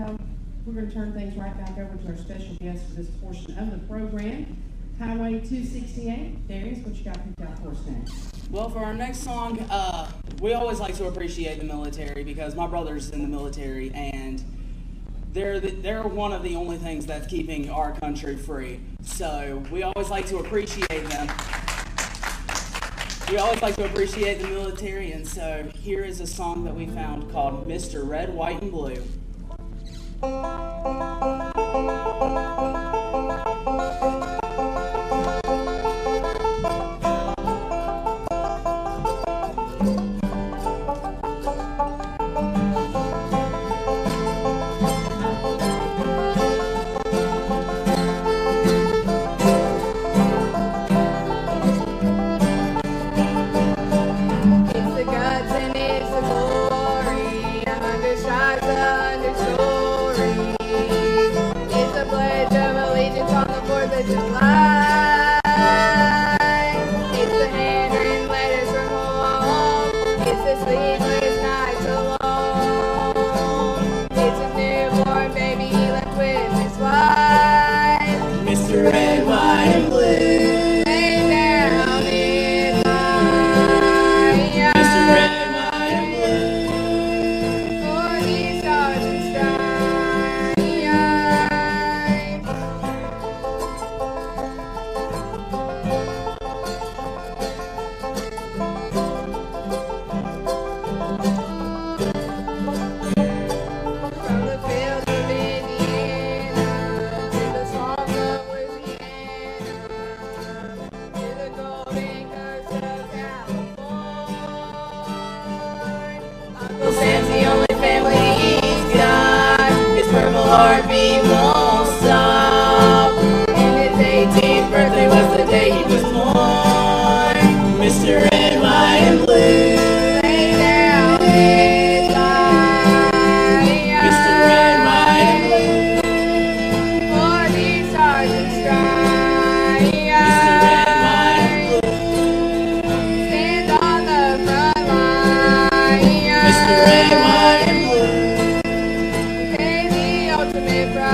we're going to turn things right back over to our special guest for this portion of the program, Highway 268. Darius, what you got picked out for us next? Well, for our next song, we always like to appreciate the military because my brother's in the military and they're one of the only things that's keeping our country free. So we always like to appreciate them. We always like to appreciate the military, and so here is a song that we found called Mr. Red, White, and Blue. Heartbeat won't stop. And his 18th birthday was the day he was born. Mr. Red, White, and Blue. Lay down his life. Mr. Red, White, and Blue. For these stars and stripes. Mr. Red, White, and Blue. Stand on the front line. Mr. Red, White, and Blue. Pay the ultimate price.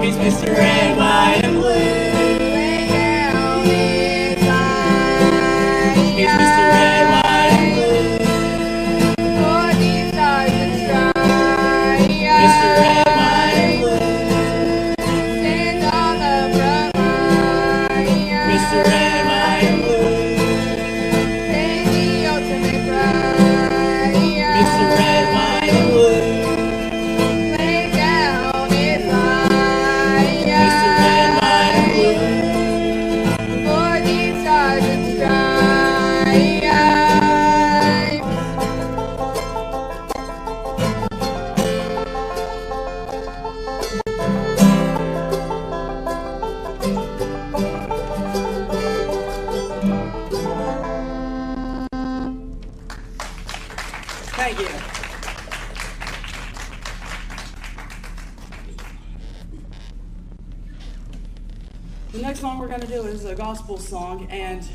He's Mr. Red, White, and Blue. Lay down his life. He's Mr. Red, White, and Blue. For these stars and stripes. Mr. Red, White, and Blue. Stands on the front line. Mr. Red, White, and Blue. Pays the ultimate price. Mr. Red, White, and Blue. Lay down his life. Mr. Red, White, and Blue. For these stars and stripes. Thank you. The next song we're going to do is a gospel song, and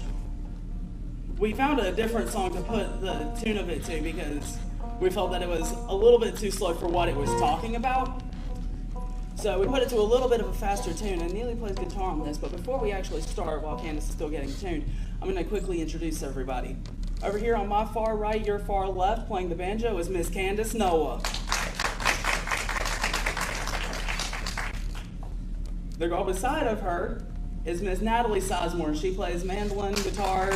we found a different song to put the tune of it to because we felt that it was a little bit too slow for what it was talking about. So we put it to a little bit of a faster tune, and Neely plays guitar on this, but before we actually start, while Candace is still getting tuned, I'm going to quickly introduce everybody. Over here on my far right, your far left, playing the banjo is Miss Candace Noah. The girl beside of her is Miss Natalie Sizemore. She plays mandolin, guitar.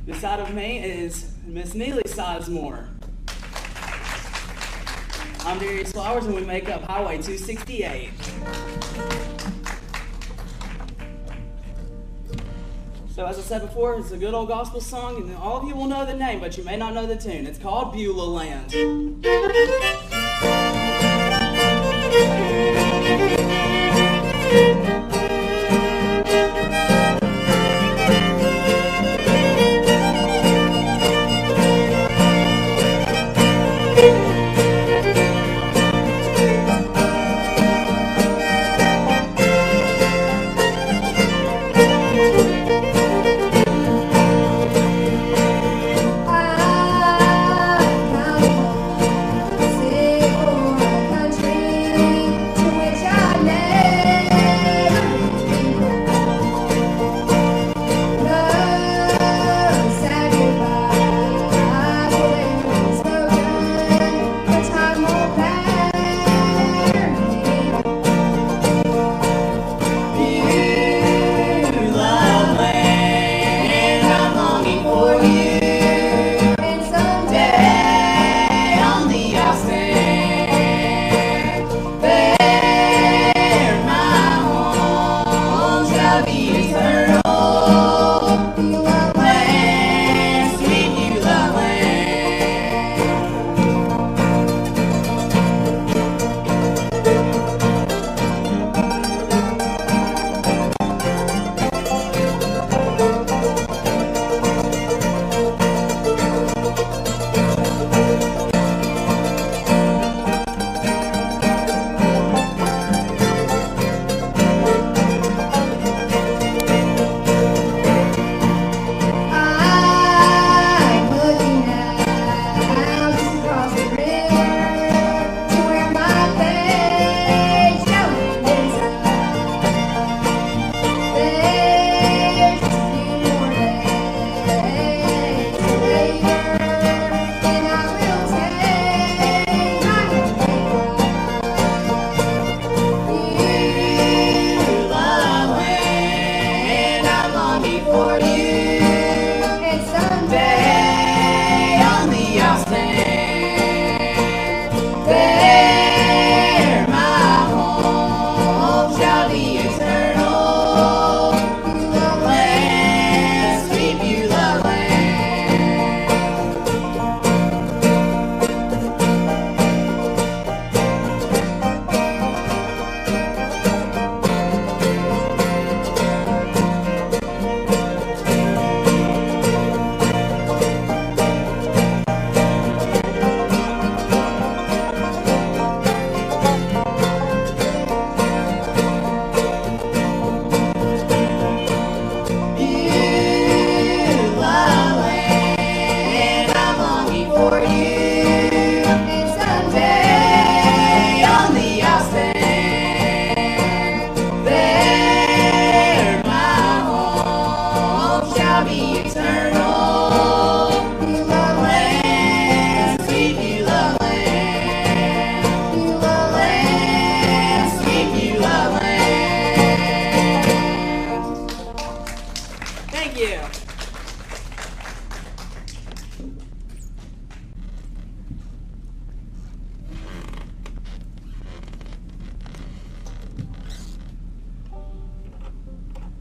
Beside of me is Miss Neely Sizemore. I'm Darius Flowers, and we make up Highway 268. So as I said before, it's a good old gospel song, and all of you will know the name, but you may not know the tune. It's called Beulah Land. I come home,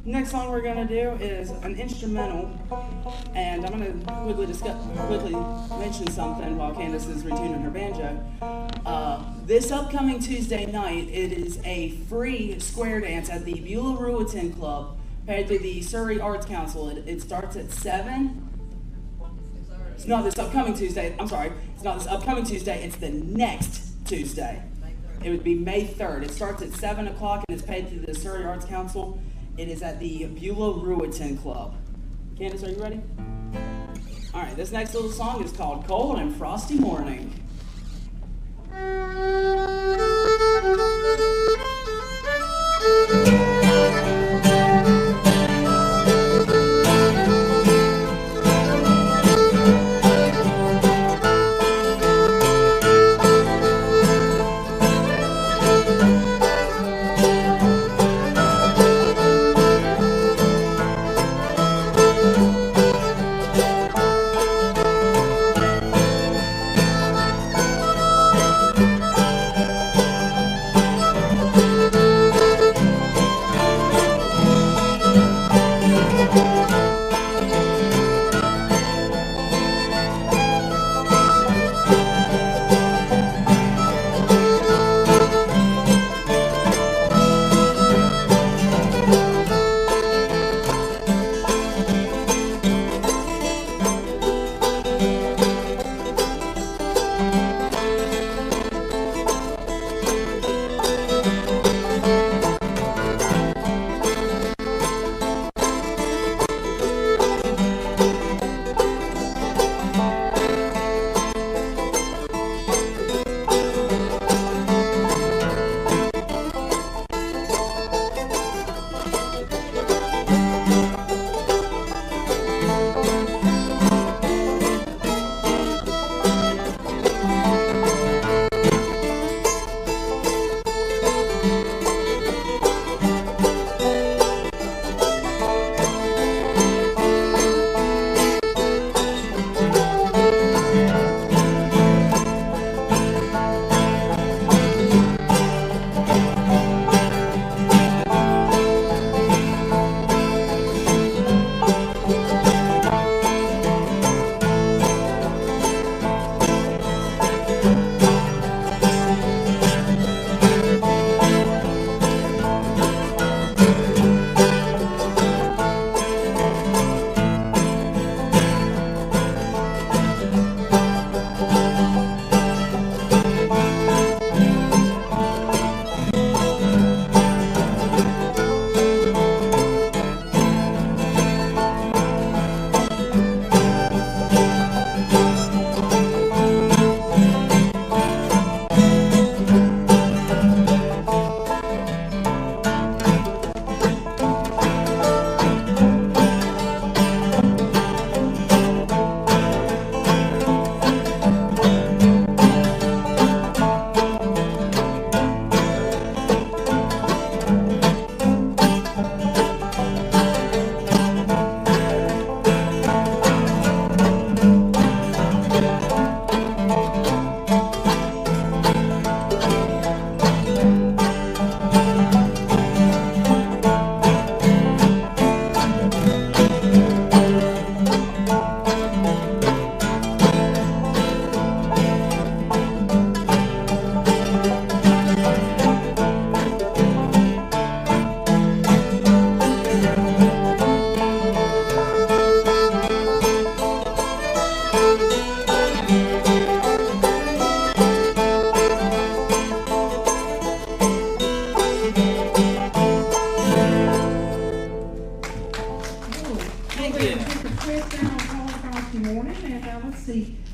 Next song we're gonna do is an instrumental, and I'm gonna quickly mention something while Candace is retuning her banjo. This upcoming Tuesday night, it is a free square dance at the Beulah Ruetan Club, paid through the Surrey Arts Council. It starts at 7. It's not this upcoming Tuesday. I'm sorry. It's not this upcoming Tuesday. It's the next Tuesday. It would be May 3rd. It starts at 7 o'clock and it's paid through the Surrey Arts Council. It is at the Beulah Ruetan Club. Candace, are you ready? All right. This next little song is called "Cold and Frosty Morning."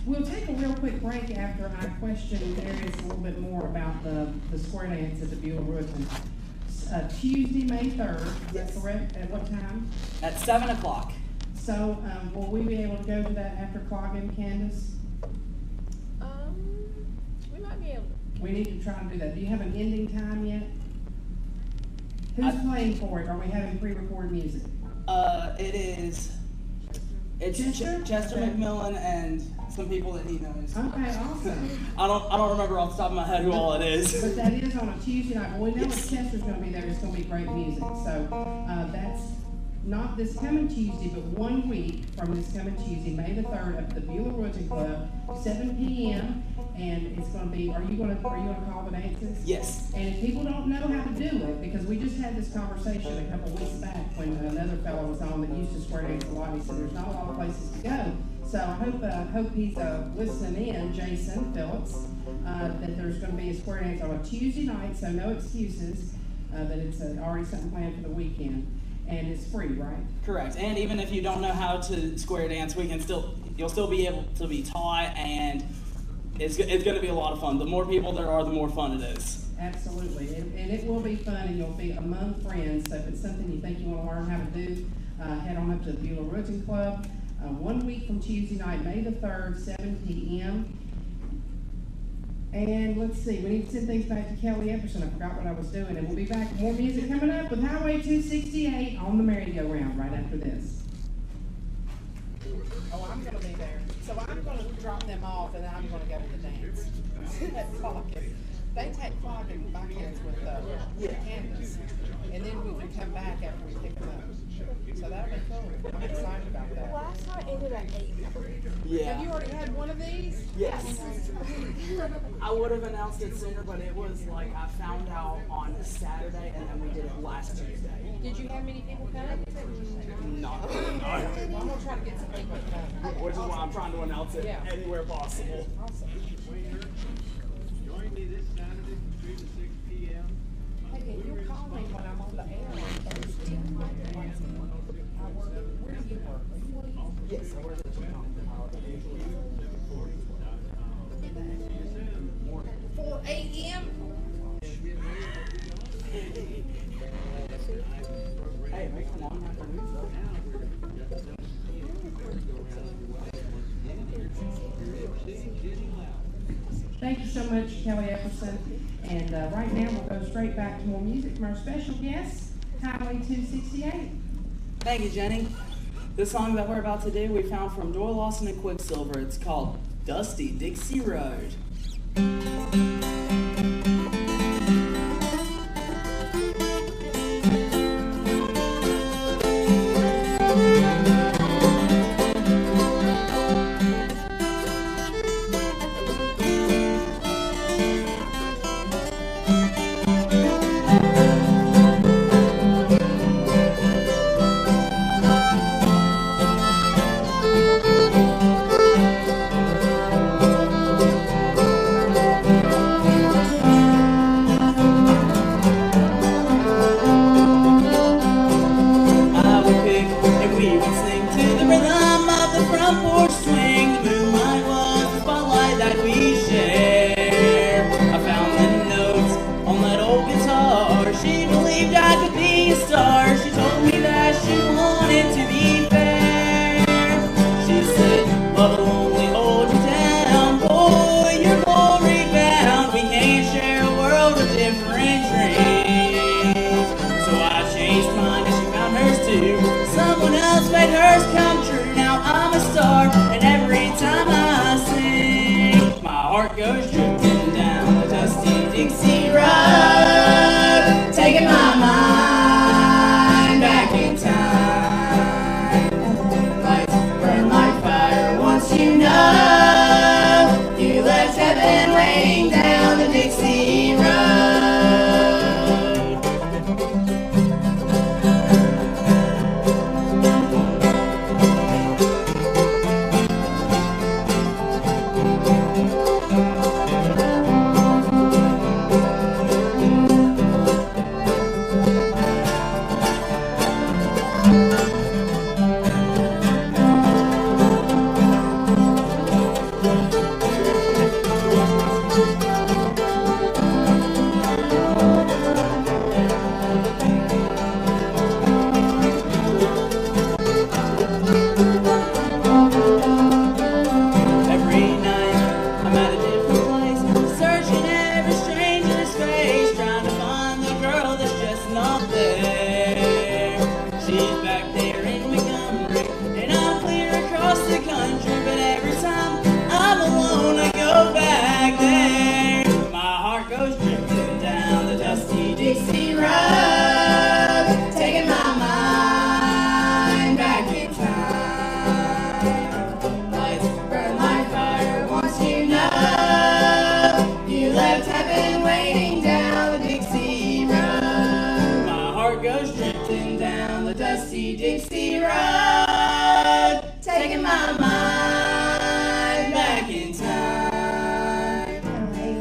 We'll take a real quick break after I question Darius a little bit more about the square dance at the Beulah Ruetan. Tuesday, May 3rd, is that correct? At what time? At 7 o'clock. So, will we be able to go to that after clogging, Candace? We might be able to. We need to try and do that. Do you have an ending time yet? Who's playing for it? Are we having pre-recorded music? It's Chester Okay. McMillan and some people that he knows. Okay, awesome. I don't remember off the top of my head who all it is. But that is on a Tuesday night. Well, we know if Chester's gonna be there, it's gonna be great music. So, not this coming Tuesday, but 1 week from this coming Tuesday, May the 3rd, up at the Beulah Rotary Club, 7 p.m. And it's going to be, are you going to call the dances? Yes. And if people don't know how to do it, because we just had this conversation a couple weeks back when another fellow was on that used to square dance a lot, and he said there's not a lot of places to go. So I hope he's listening in, Jason Phillips, that there's going to be a square dance on a Tuesday night, so no excuses, that it's already something planned for the weekend. And it's free, right? Correct. And even if you don't know how to square dance, you'll still be able to be taught, and it's going to be a lot of fun. The more people there are, the more fun it is. Absolutely. And it will be fun, and you'll be among friends. So if it's something you think you want to learn how to do, head on up to the Beulah Rotary Club. 1 week from Tuesday night, May the 3rd, 7 p.m. And let's see, we need to send things back to Kelly Epperson. I forgot what I was doing. And we'll be back with more music coming up with Highway 268 on the merry-go-round right after this. Oh, I'm going to be there. So I'm going to drop them off, and then I'm going to go to the dance. At Flockett. They take Flockett backwards with Candace. And then we can come back after we pick them up. So that'll be cool. I'm excited about that. Last time ended at 8. Yeah. Have you already had one of these? Yes. I would have announced it sooner, but it was like I found out on Saturday, and then we did it last Tuesday. Did you have many people come? Not. Well, I'm going to try to get some people to come. Which is why I'm trying to announce it anywhere possible. Awesome. Join me this Saturday from 3 to 6 p.m. Hey, can you call me when I'm on the air on Thursday? Where do you work? Yes, I work at 4 a.m.? Hey, make them on after news though. Thank you so much, Kelly Epperson. And right now, we'll go straight back to more music from our special guest, Highway 268. Thank you, Jenny. This song that we're about to do, we found from Doyle Lawson and Quicksilver. It's called Dusty Dixie Road. waiting down the Dixie Road. My heart goes drifting down the dusty Dixie Road, taking my mind back in time.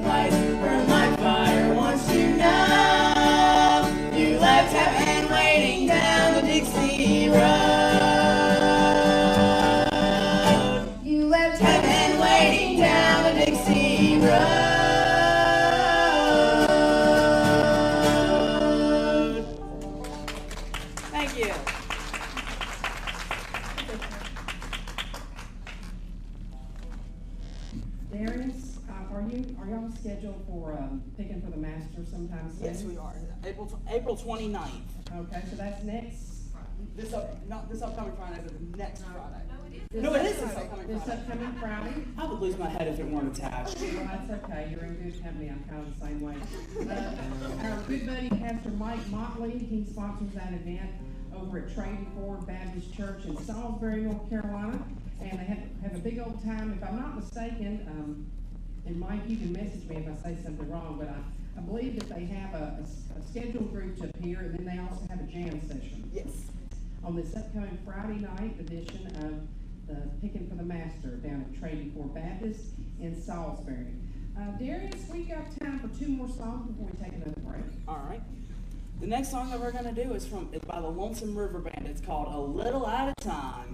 Lights burn like fire, wants to know you left heaven waiting down the Dixie Road. You left heaven waiting down the Dixie Road. Thank you. Darius, are y'all scheduled for picking for the master sometime soon? Yes, we are. April 29th. Okay, so that's next. Not this upcoming Friday, but the next Friday. This No, it is upcoming- this upcoming Friday. Friday. I would lose my head if it weren't attached. Well, that's okay. You're in good company. I'm kind of the same way. Our good buddy, Pastor Mike Motley, he sponsors that event over at Trading Forward Baptist Church in Salisbury, North Carolina. And they have a big old time. If I'm not mistaken, and Mike, you can message me if I say something wrong, but I believe that they have a scheduled group to appear, and then they also have a jam session. Yes. On this upcoming Friday night edition of the Picking for the Master down at Trading Forward Baptist in Salisbury. Darius, we got time for 2 more songs before we take another break. All right. The next song that we're going to do is by the Lonesome River Band. It's called A Little at a Time.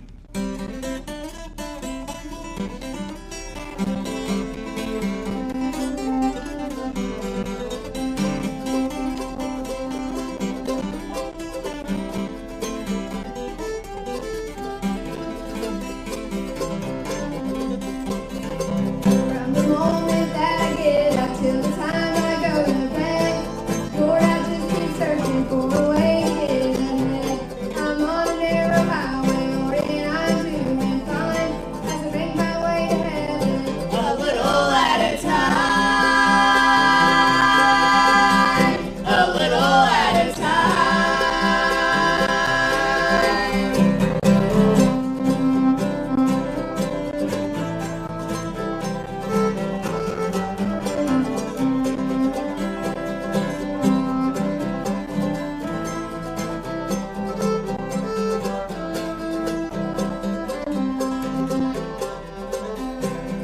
From the moment that I get up till the time I go to bed, Lord, I just keep searching for a way to get ahead. I'm on a narrow highway, Lord, and I'm doing fine as I make my way to heaven. A little at a time. A little at a time.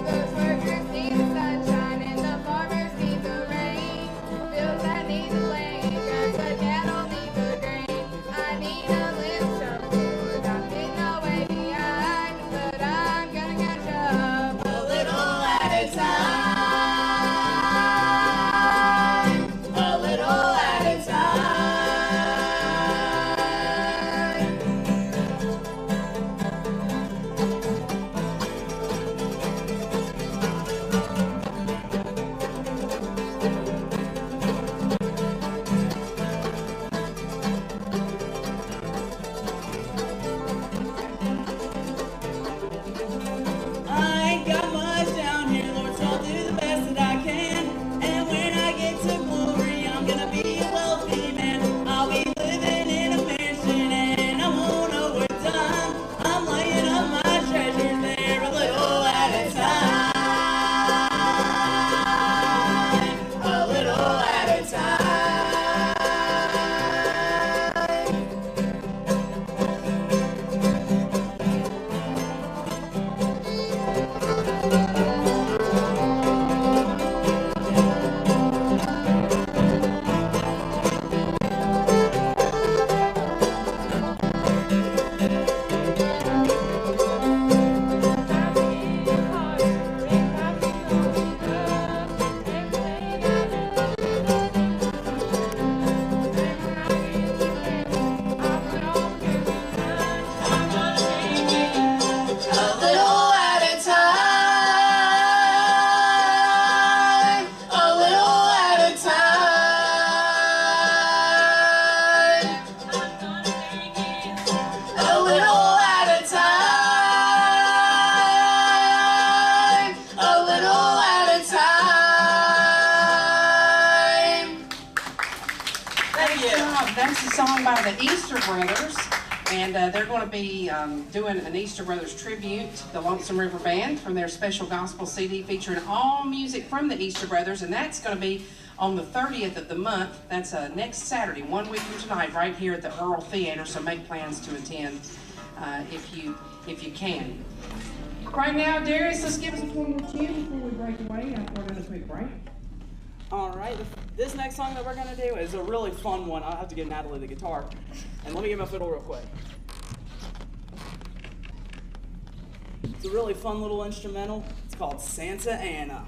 Those workers need the sunshine and the farmers need the rain. Fields that need the playgrounds, the cattle need the grain. I need a little support. I'm getting away behind, but I'm gonna catch up. A little at a time. A little at a time. I ain't got much down here, Lord, so I'll do the best that I can. And when I get to glory, I'm gonna be a wealthy man. I'll be living in a mansion and I won't know what time. I'm laying up my treasures there a little at a time. A little at a time. A little at a time. A little at a time. A little at a time. A little at a time. Thank you. That's a song by the Easter Brothers, and they're going to be doing an Easter Brothers tribute, the Lonesome River Band, from their special gospel CD featuring all music from the Easter Brothers, and that's going to be on the 30th of the month. That's next Saturday, 1 week from tonight, right here at the Earl Theater. So make plans to attend if you can. Right now, Darius, let's give us one more tune before we break away after another quick break. All right, this next song that we're gonna do is a really fun one. I'll have to get Natalie the guitar, and let me get my fiddle real quick. It's a really fun little instrumental. It's called Santa Ana.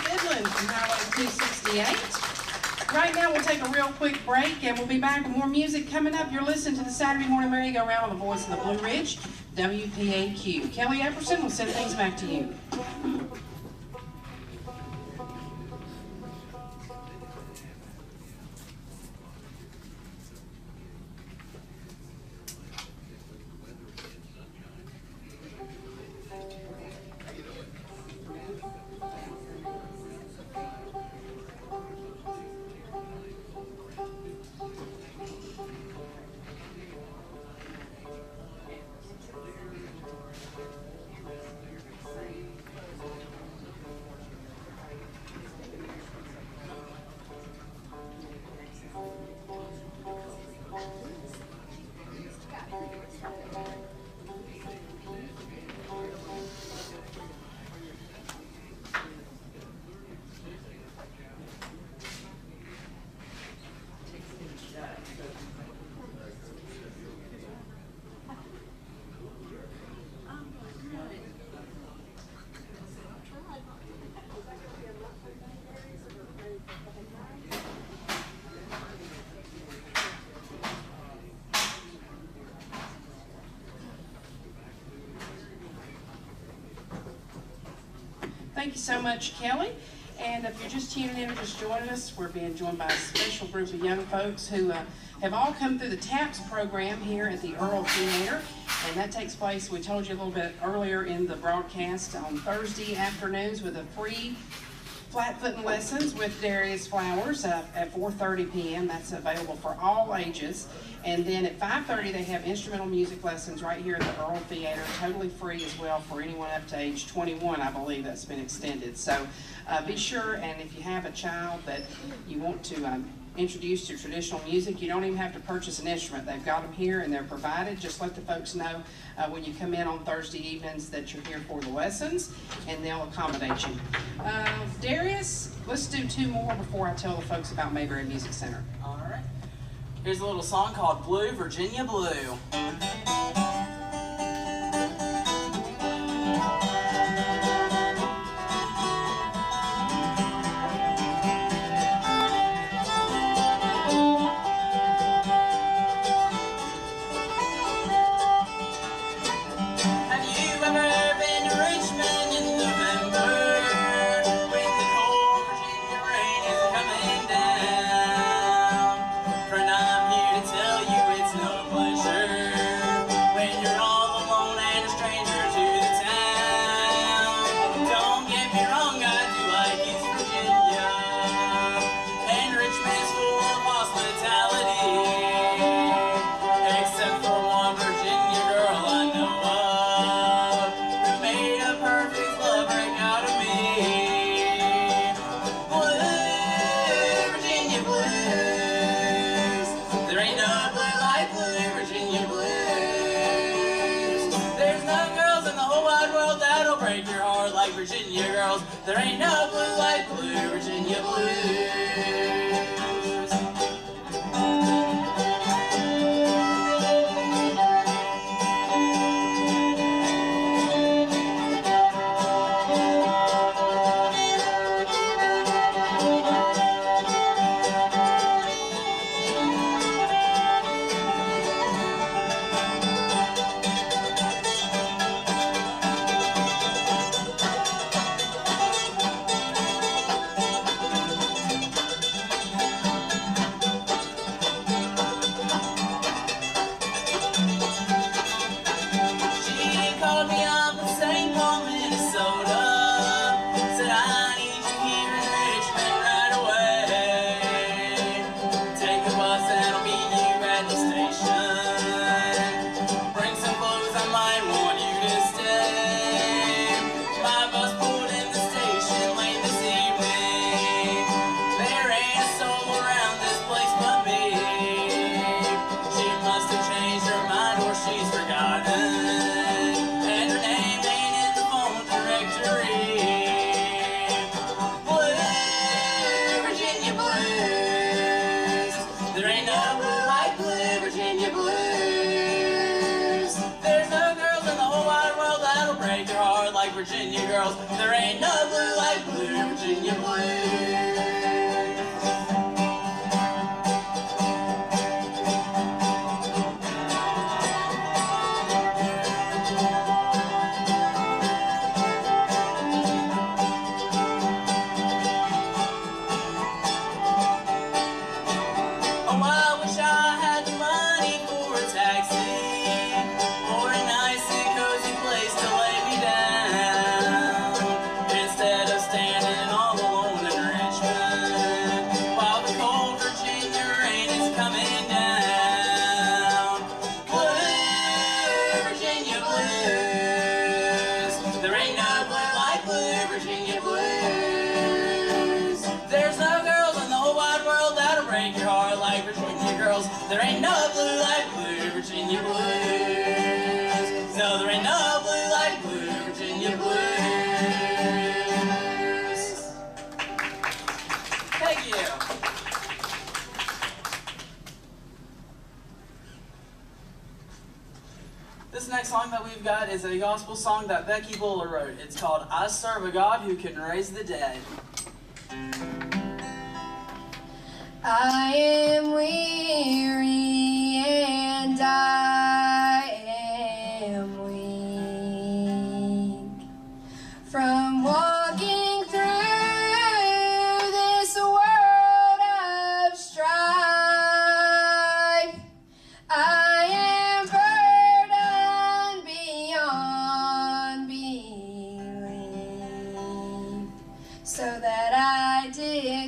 Fiddling from Highway 268. Right now we'll take a real quick break and we'll be back with more music coming up. You're listening to the Saturday Morning Merry-Go-Round on the Voice of the Blue Ridge, WPAQ. Kelly Epperson will send things back to you. thank you so much, Kelly. And if you're just tuning in or just joining us, we're being joined by a special group of young folks who have all come through the TAPS program here at the Earl Theater. And that takes place, we told you a little bit earlier in the broadcast, on Thursday afternoons with a free flat-footing lessons with Darius Flowers at 4:30 p.m. That's available for all ages. And then at 5:30 they have instrumental music lessons right here at the Earl Theater, totally free as well for anyone up to age 21. I believe that's been extended. So be sure, and if you have a child that you want to introduce to traditional music, you don't even have to purchase an instrument. They've got them here and they're provided. Just let the folks know when you come in on Thursday evenings that you're here for the lessons, and they'll accommodate you. Darius, let's do 2 more before I tell the folks about Mayberry Music Center. All right. Here's a little song called Blue, Virginia Blue. Virginia girls, there ain't no blue like blue, Virginia blues. Virginia girls, there ain't no blue like blue, Virginia blues. Oh, I wish I had the money for a taxi, or a nice and cozy place to lay me down, instead of standing all alone in Richmond, while the cold Virginia rain is coming down. Blue, Virginia blues, there ain't no blue like blue, Virginia blues. There's no girls in the whole wide world that'll break your heart like Virginia girls. There ain't no blue like blue, Virginia blues. No, there ain't no blue like blue, Virginia blues. Thank you. This next song that we've got is a gospel song that Becky Buller wrote. It's called I Serve a God Who Can Raise the Dead. I am weary and I am weak from walking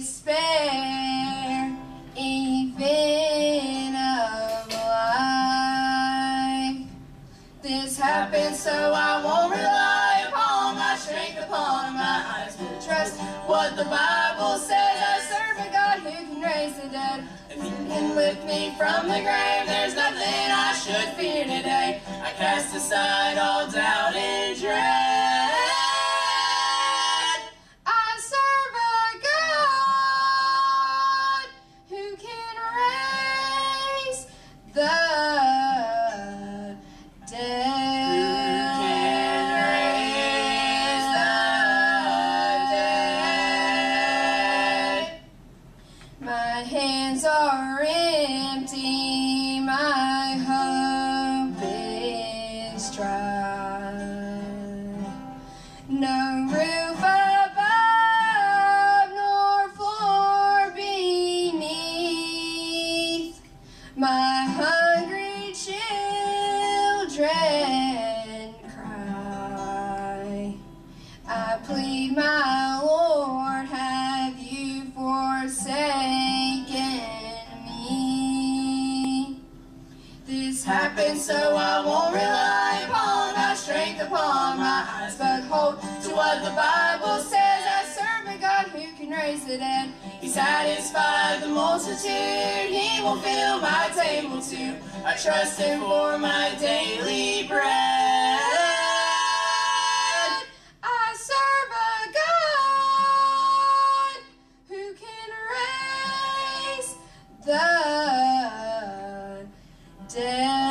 spare event of life. This happened so I won't rely upon my strength, upon my eyes, but trust what the Bible says. I serve a God who can raise the dead. If He can lift me from the grave, there's nothing I should fear today. I cast aside all doubt and dread. I serve a God who can raise the dead. Who can raise the dead. My hands are empty, my hope is dry. No roof above, nor floor beneath. My hungry children cry. I plead, my Lord, have you forsaken me? This happened so I won't rely upon my strength, upon my eyes, but hold to what the Bible says. I serve a God who can raise the dead. He satisfied the multitude, He will fill my table too. I trust Him for my daily bread. I serve a God who can raise the dead.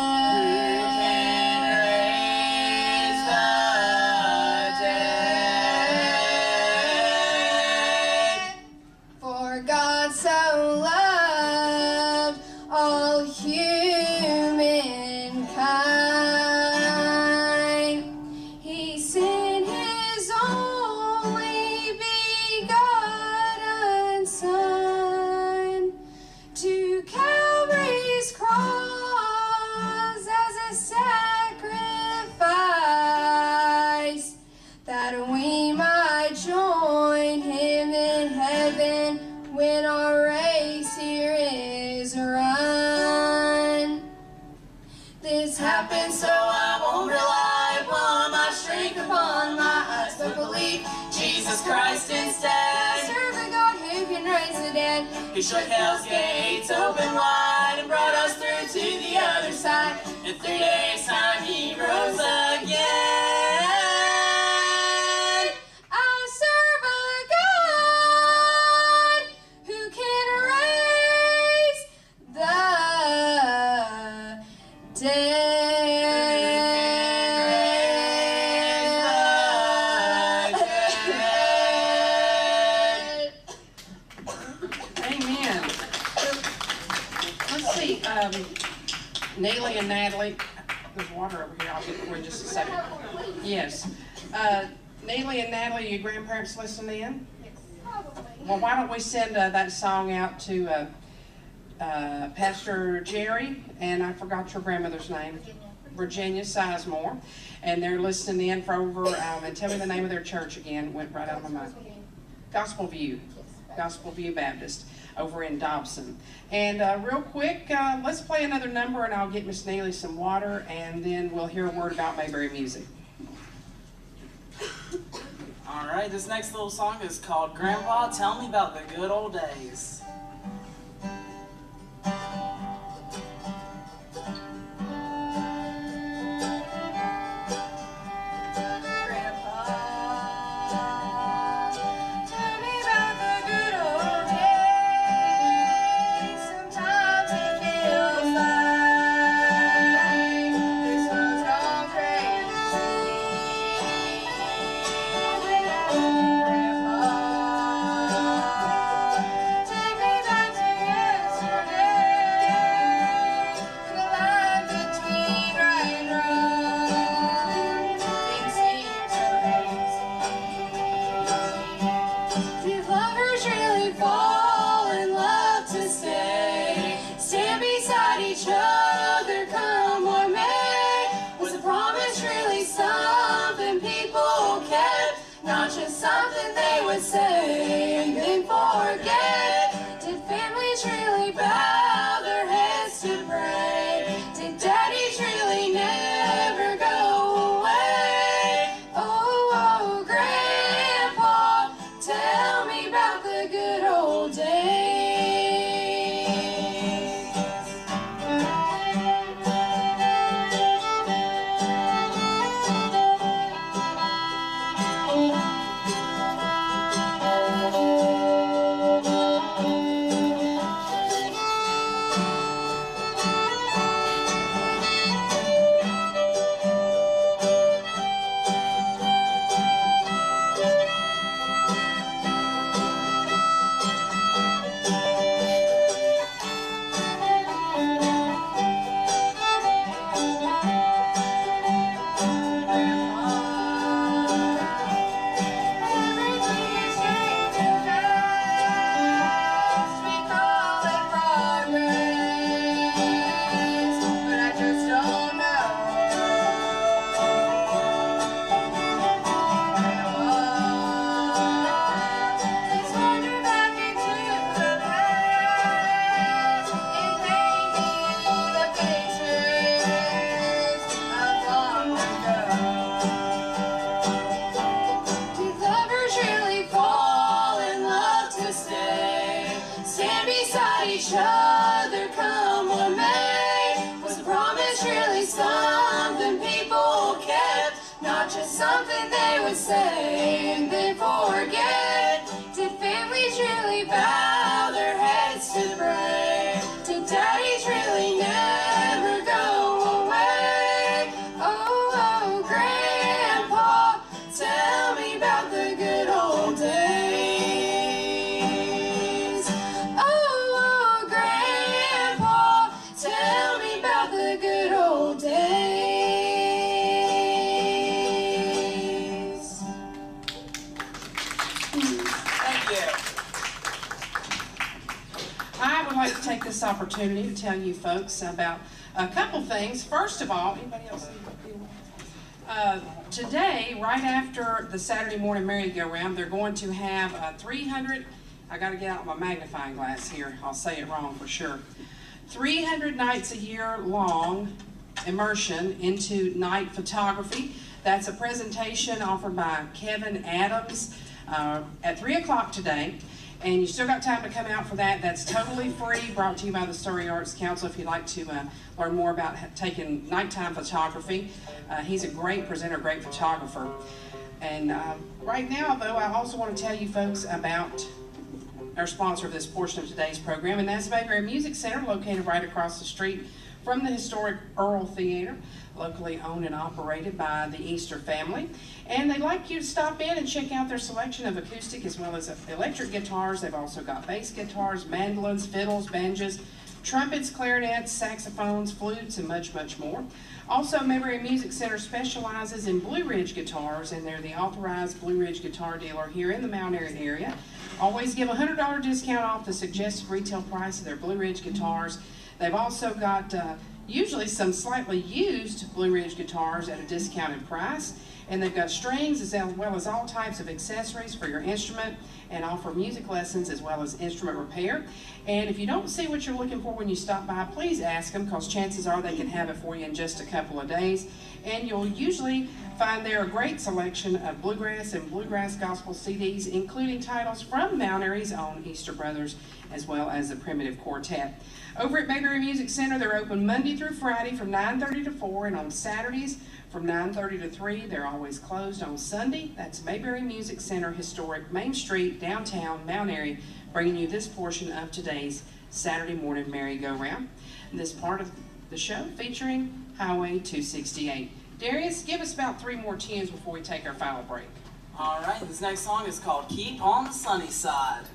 For God so loved all humankind, He sent His only begotten Son to Calvary's cross as a sacrifice, that we might join Him in heaven when our race here is run. This happened so I won't rely upon my strength, upon my eyes, but believe Jesus Christ instead. Serve a God who can raise the dead. He shook hell's gates open wide and brought us through to the other side. In 3 days' time He rose again. I serve a God who can raise the dead. Amen. Let's see, Neely and Natalie, there's water over here, I'll get for you in just a second. Yes. Neely and Natalie, your grandparents listening in? Well, why don't we send that song out to Pastor Jerry, and I forgot your grandmother's name. Virginia Sizemore, and they're listening in for over, and tell me the name of their church again, went right out of my mind. Gospel View Baptist over in Dobson. And real quick, let's play another number and I'll get Miss Neely some water, and then we'll hear a word about Mayberry music. All right, this next little song is called Grandpa, Tell Me About the Good Old Days. Something they would say and then forget. stand beside each other, come what may. Was the promise really something people kept? Not just something they would say and then forget. Did families really bow their heads to pray? Did daddies really never go away? Oh, oh, Grandpa, tell me about the good old days. Oh, oh, Grandpa, tell me about the good old days. Thank you. I would like to take this opportunity to tell you folks about a couple things. First of all, anybody else need to deal with? Today, right after the Saturday morning merry-go-round, they're going to have a 300, I got to get out my magnifying glass here, I'll say it wrong for sure, 300 nights a year long immersion into night photography. That's a presentation offered by Kevin Adams at 3 o'clock today. And you still got time to come out for that. That's totally free, brought to you by the Surrey Arts Council if you'd like to learn more about taking nighttime photography. He's a great presenter, great photographer. And right now, though, I also want to tell you folks about our sponsor of this portion of today's program, and that's Mayberry Music Center, located right across the street from the historic Earl Theater, locally owned and operated by the Easter family. And they'd like you to stop in and check out their selection of acoustic as well as electric guitars. They've also got bass guitars, mandolins, fiddles, banjos, trumpets, clarinets, saxophones, flutes, and much, much more. Also, Mayberry Music Center specializes in Blue Ridge guitars, and they're the authorized Blue Ridge guitar dealer here in the Mount Airy area. Always give a $100 discount off the suggested retail price of their Blue Ridge guitars. They've also got usually some slightly used Blue Ridge guitars at a discounted price. And they've got strings as well as all types of accessories for your instrument, and offer music lessons as well as instrument repair. And if you don't see what you're looking for when you stop by, please ask them, because chances are they can have it for you in just a couple of days. And you'll usually find there a great selection of bluegrass and bluegrass gospel CDs, including titles from Mount Airy's own Easter Brothers, as well as the Primitive Quartet. Over at Mayberry Music Center, they're open Monday through Friday from 9:30 to 4, and on Saturdays from 9:30 to 3. They're always closed on Sunday. That's Mayberry Music Center, historic Main Street, downtown Mount Airy, bringing you this portion of today's Saturday morning merry-go-round. This part of the show featuring Highway 268. Darius, give us about 3 more tunes before we take our final break. All right, this next song is called Keep on the Sunny Side.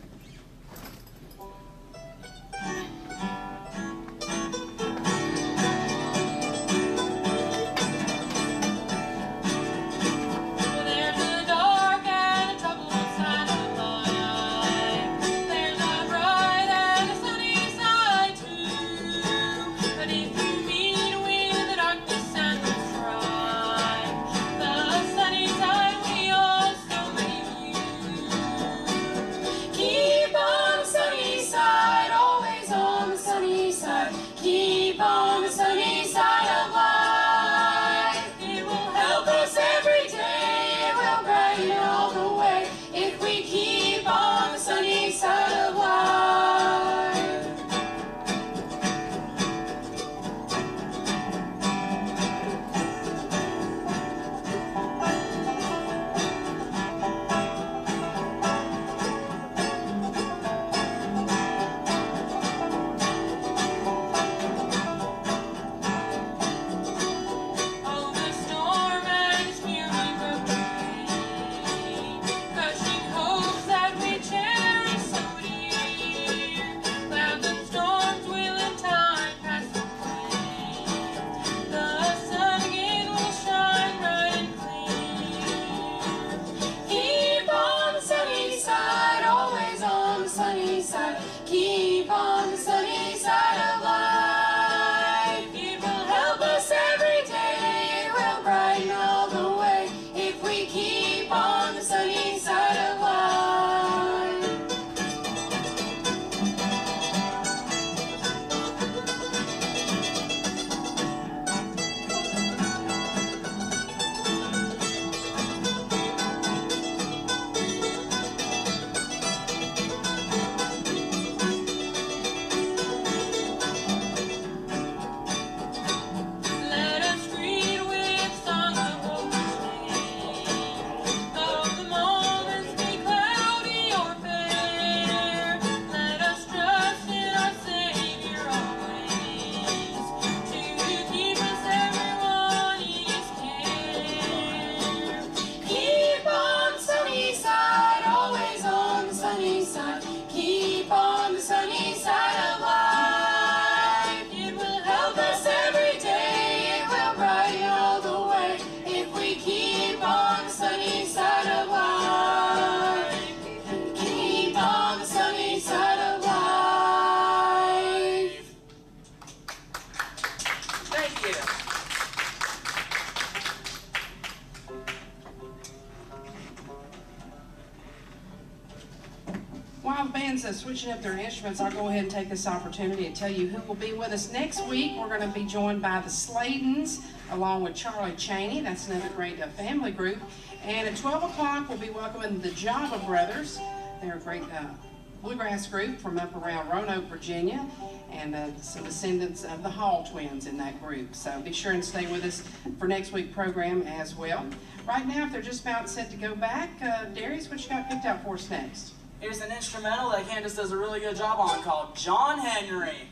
switching up their instruments, I'll go ahead and take this opportunity to tell you who will be with us next week. We're going to be joined by the Sladens, along with Charlie Cheney. That's another great family group. And at 12 o'clock, we'll be welcoming the Java Brothers. They're a great bluegrass group from up around Roanoke, Virginia, and some descendants of the Hall twins in that group. So be sure and stay with us for next week's program as well. Right now, if they're just about set to go back, Darius, what you got picked out for us next? Here's an instrumental that Candace does a really good job on called John Henry.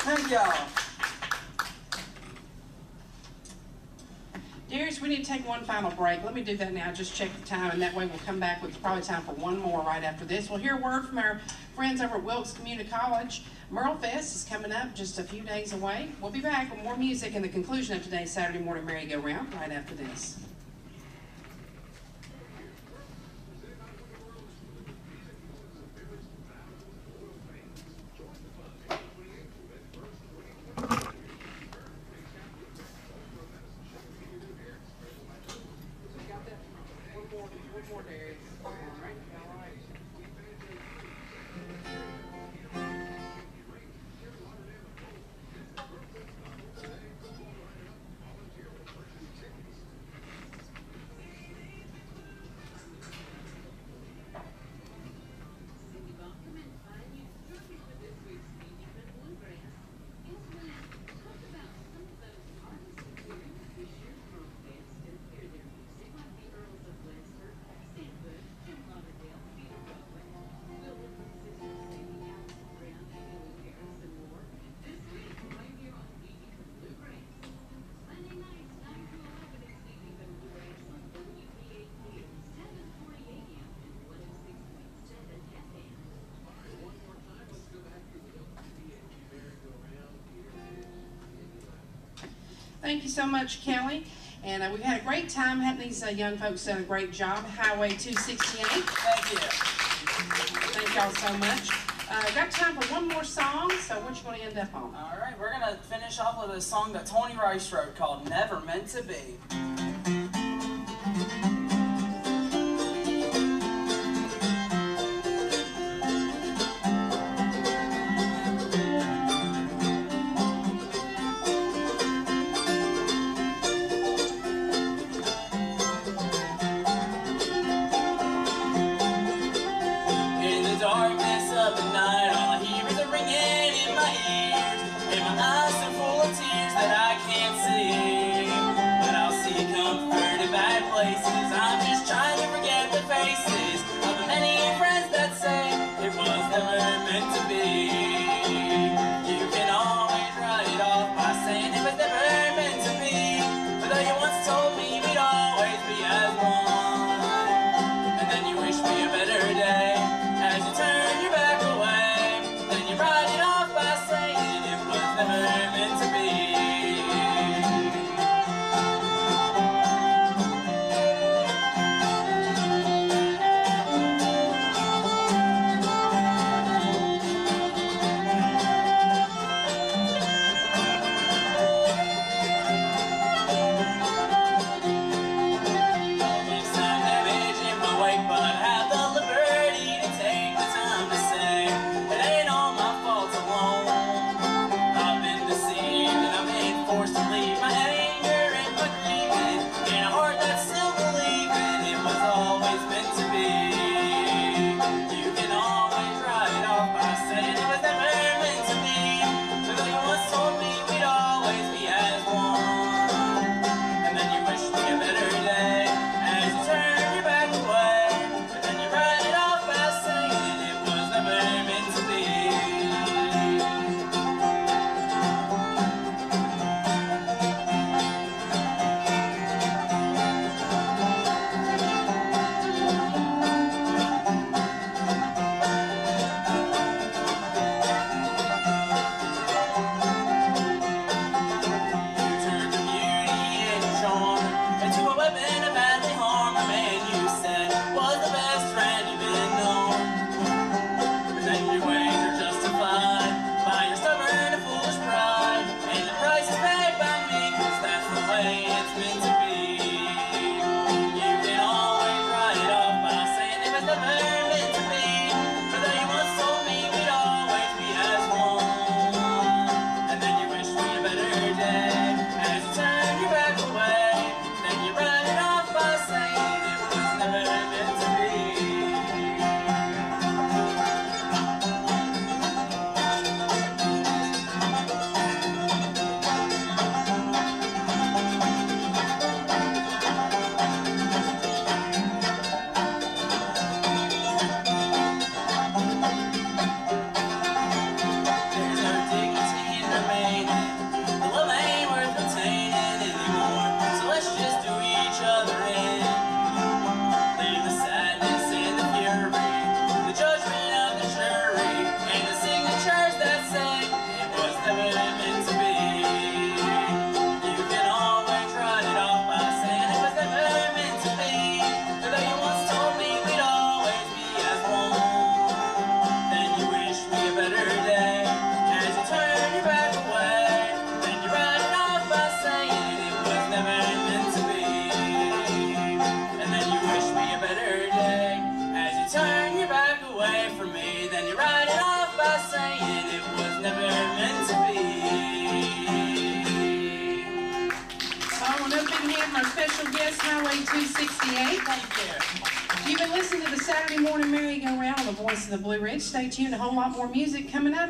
Thank y'all. Darius, we need to take one final break. Let me do that now. Just check the time, and that way we'll come back with probably time for one more right after this. We'll hear a word from our friends over at Wilkes Community College. Merle Fest is coming up just a few days away. We'll be back with more music and the conclusion of today's Saturday morning merry-go-round right after this. Thank you so much, Kelly. And we've had a great time having these young folks done a great job. Highway 268. Thank you. Thank y'all so much. Got time for one more song, so what you going to end up on? All right, we're going to finish off with a song that Tony Rice wrote called Never Meant to Be. Darkness of the night, all I hear is a ringing in my ears, and my eyes so full of tears that I can't see. But I'll see comfort in bad places. I'm just trying to forget the faces of the many friends that say it was never meant to be. You can always write it off by saying it was never meant to be. But though you once told me we'd always be as one, and then you wish me a better day. As you turn your back away, then you write it off by saying it was never meant to be. Some damage in my wake, but I have the liberty to take the time to say it ain't all my fault alone. I've been deceived and I've been forced to leave my anger and my grieving in a heart that's still believing it was always meant to be. You can always write it off by saying it was never meant to be. But though you once told me we'd always be as one, and then you wished me a better day. As you turn your back away, but then you write it off by saying it was never meant to be. You turned the beauty and charm into a weapon to badly harm a man you said was the best friend you've been known. But then your ways are justified by your stubborn and foolish pride, and the price is paid by me, 'cause that's the way it's meant to be. You can always write it off by saying it was never meant to be. But though you once told me we'd always be as one, and then you wish me a better day. As you turn your back away, then you write it off by saying it was never meant to be. There's no dignity in remaining. The love ain't worth retaining anymore. So let's just do each other in. Leave the sadness and the fury, the judgment of the jury, and the signatures that say it was never meant to be. You can always write it off by saying it was never meant to be. But though you once told me we'd always be as one, then you wish me a better day. As you turn your back away, then you write it off by saying it was never meant to be. And then you wish me a better day. As you turn your back away from me, then you write it off by saying it was never meant to be. Oh, an open hand for our special guest, Highway 268. Thank you. You've been listening to the Saturday Morning Merry-Go-Round on the Voice of the Blue Ridge. Stay tuned, a whole lot more music coming up.